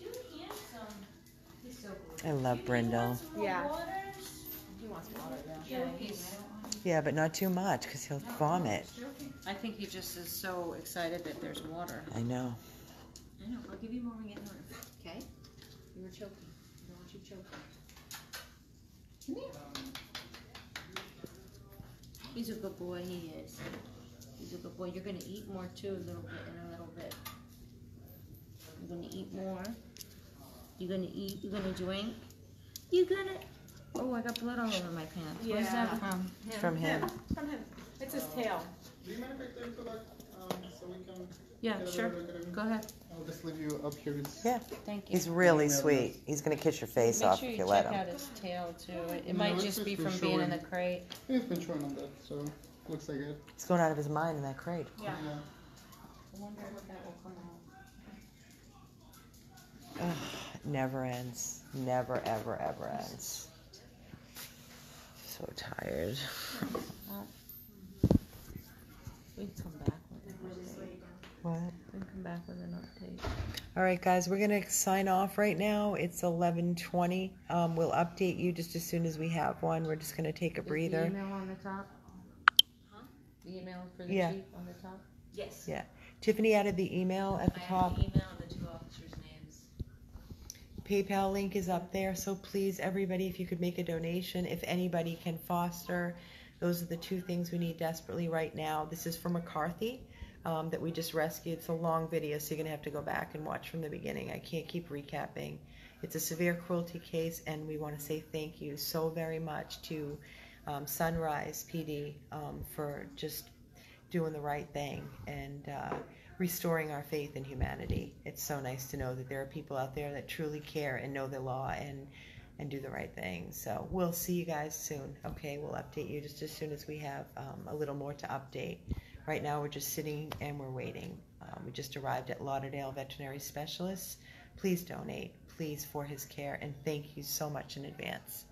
You're handsome. He's so cool. I love Brindle. Yeah. He wants water, yeah. Yeah, but not too much because he'll vomit. I think he just is so excited that there's water. I know. I know. I'll give you more when we get in the room. Okay? You were choking. I don't want you choking. Come here. He's a good boy. He is. He's a good boy. You're gonna eat more too, a little bit in a little bit. You're gonna eat more. You're gonna eat. You're gonna drink. You're gonna. Oh, I got blood all over my pants. Where's that from? It's from him. From him. It's his tail. Do you mind if I take the back so we can? Yeah, get a sure. better look at him? Go ahead. I'll just leave you up here. Yeah. Thank you. He's really sweet. He's going to kiss your face Make off sure if you you let check him. out his tail too. It No, might it's just just be been from being in the showing. crate. He's been showing on that, so looks like it. He's going out of his mind in that crate. Yeah. I wonder if that will come out. Ugh, it never ends. Never, ever, ever ends. So tired. We can come back with an update. What? We can come back with an update. All right, guys, we're going to sign off right now. It's 11:20. We'll update you just as soon as we have one. We're just going to take a Is the breather. email on the top? Huh? The email for the Yeah. chief on the top? Yes. Yeah. Tiffany added the email at the top. the email and the two officers' names. PayPal link is up there, so please, everybody, if you could make a donation, if anybody can foster, those are the two things we need desperately right now. This is for McCarthy that we just rescued. It's a long video, so you're going to have to go back and watch from the beginning. I can't keep recapping. It's a severe cruelty case, and we want to say thank you so very much to Sunrise PD for just doing the right thing and restoring our faith in humanity. It's so nice to know that there are people out there that truly care and know the law and do the right thing. So we'll see you guys soon. Okay, we'll update you just as soon as we have a little more to update. Right now we're just sitting and we're waiting. We just arrived at Lauderdale Veterinary Specialists. Please donate, please, for his care, and thank you so much in advance.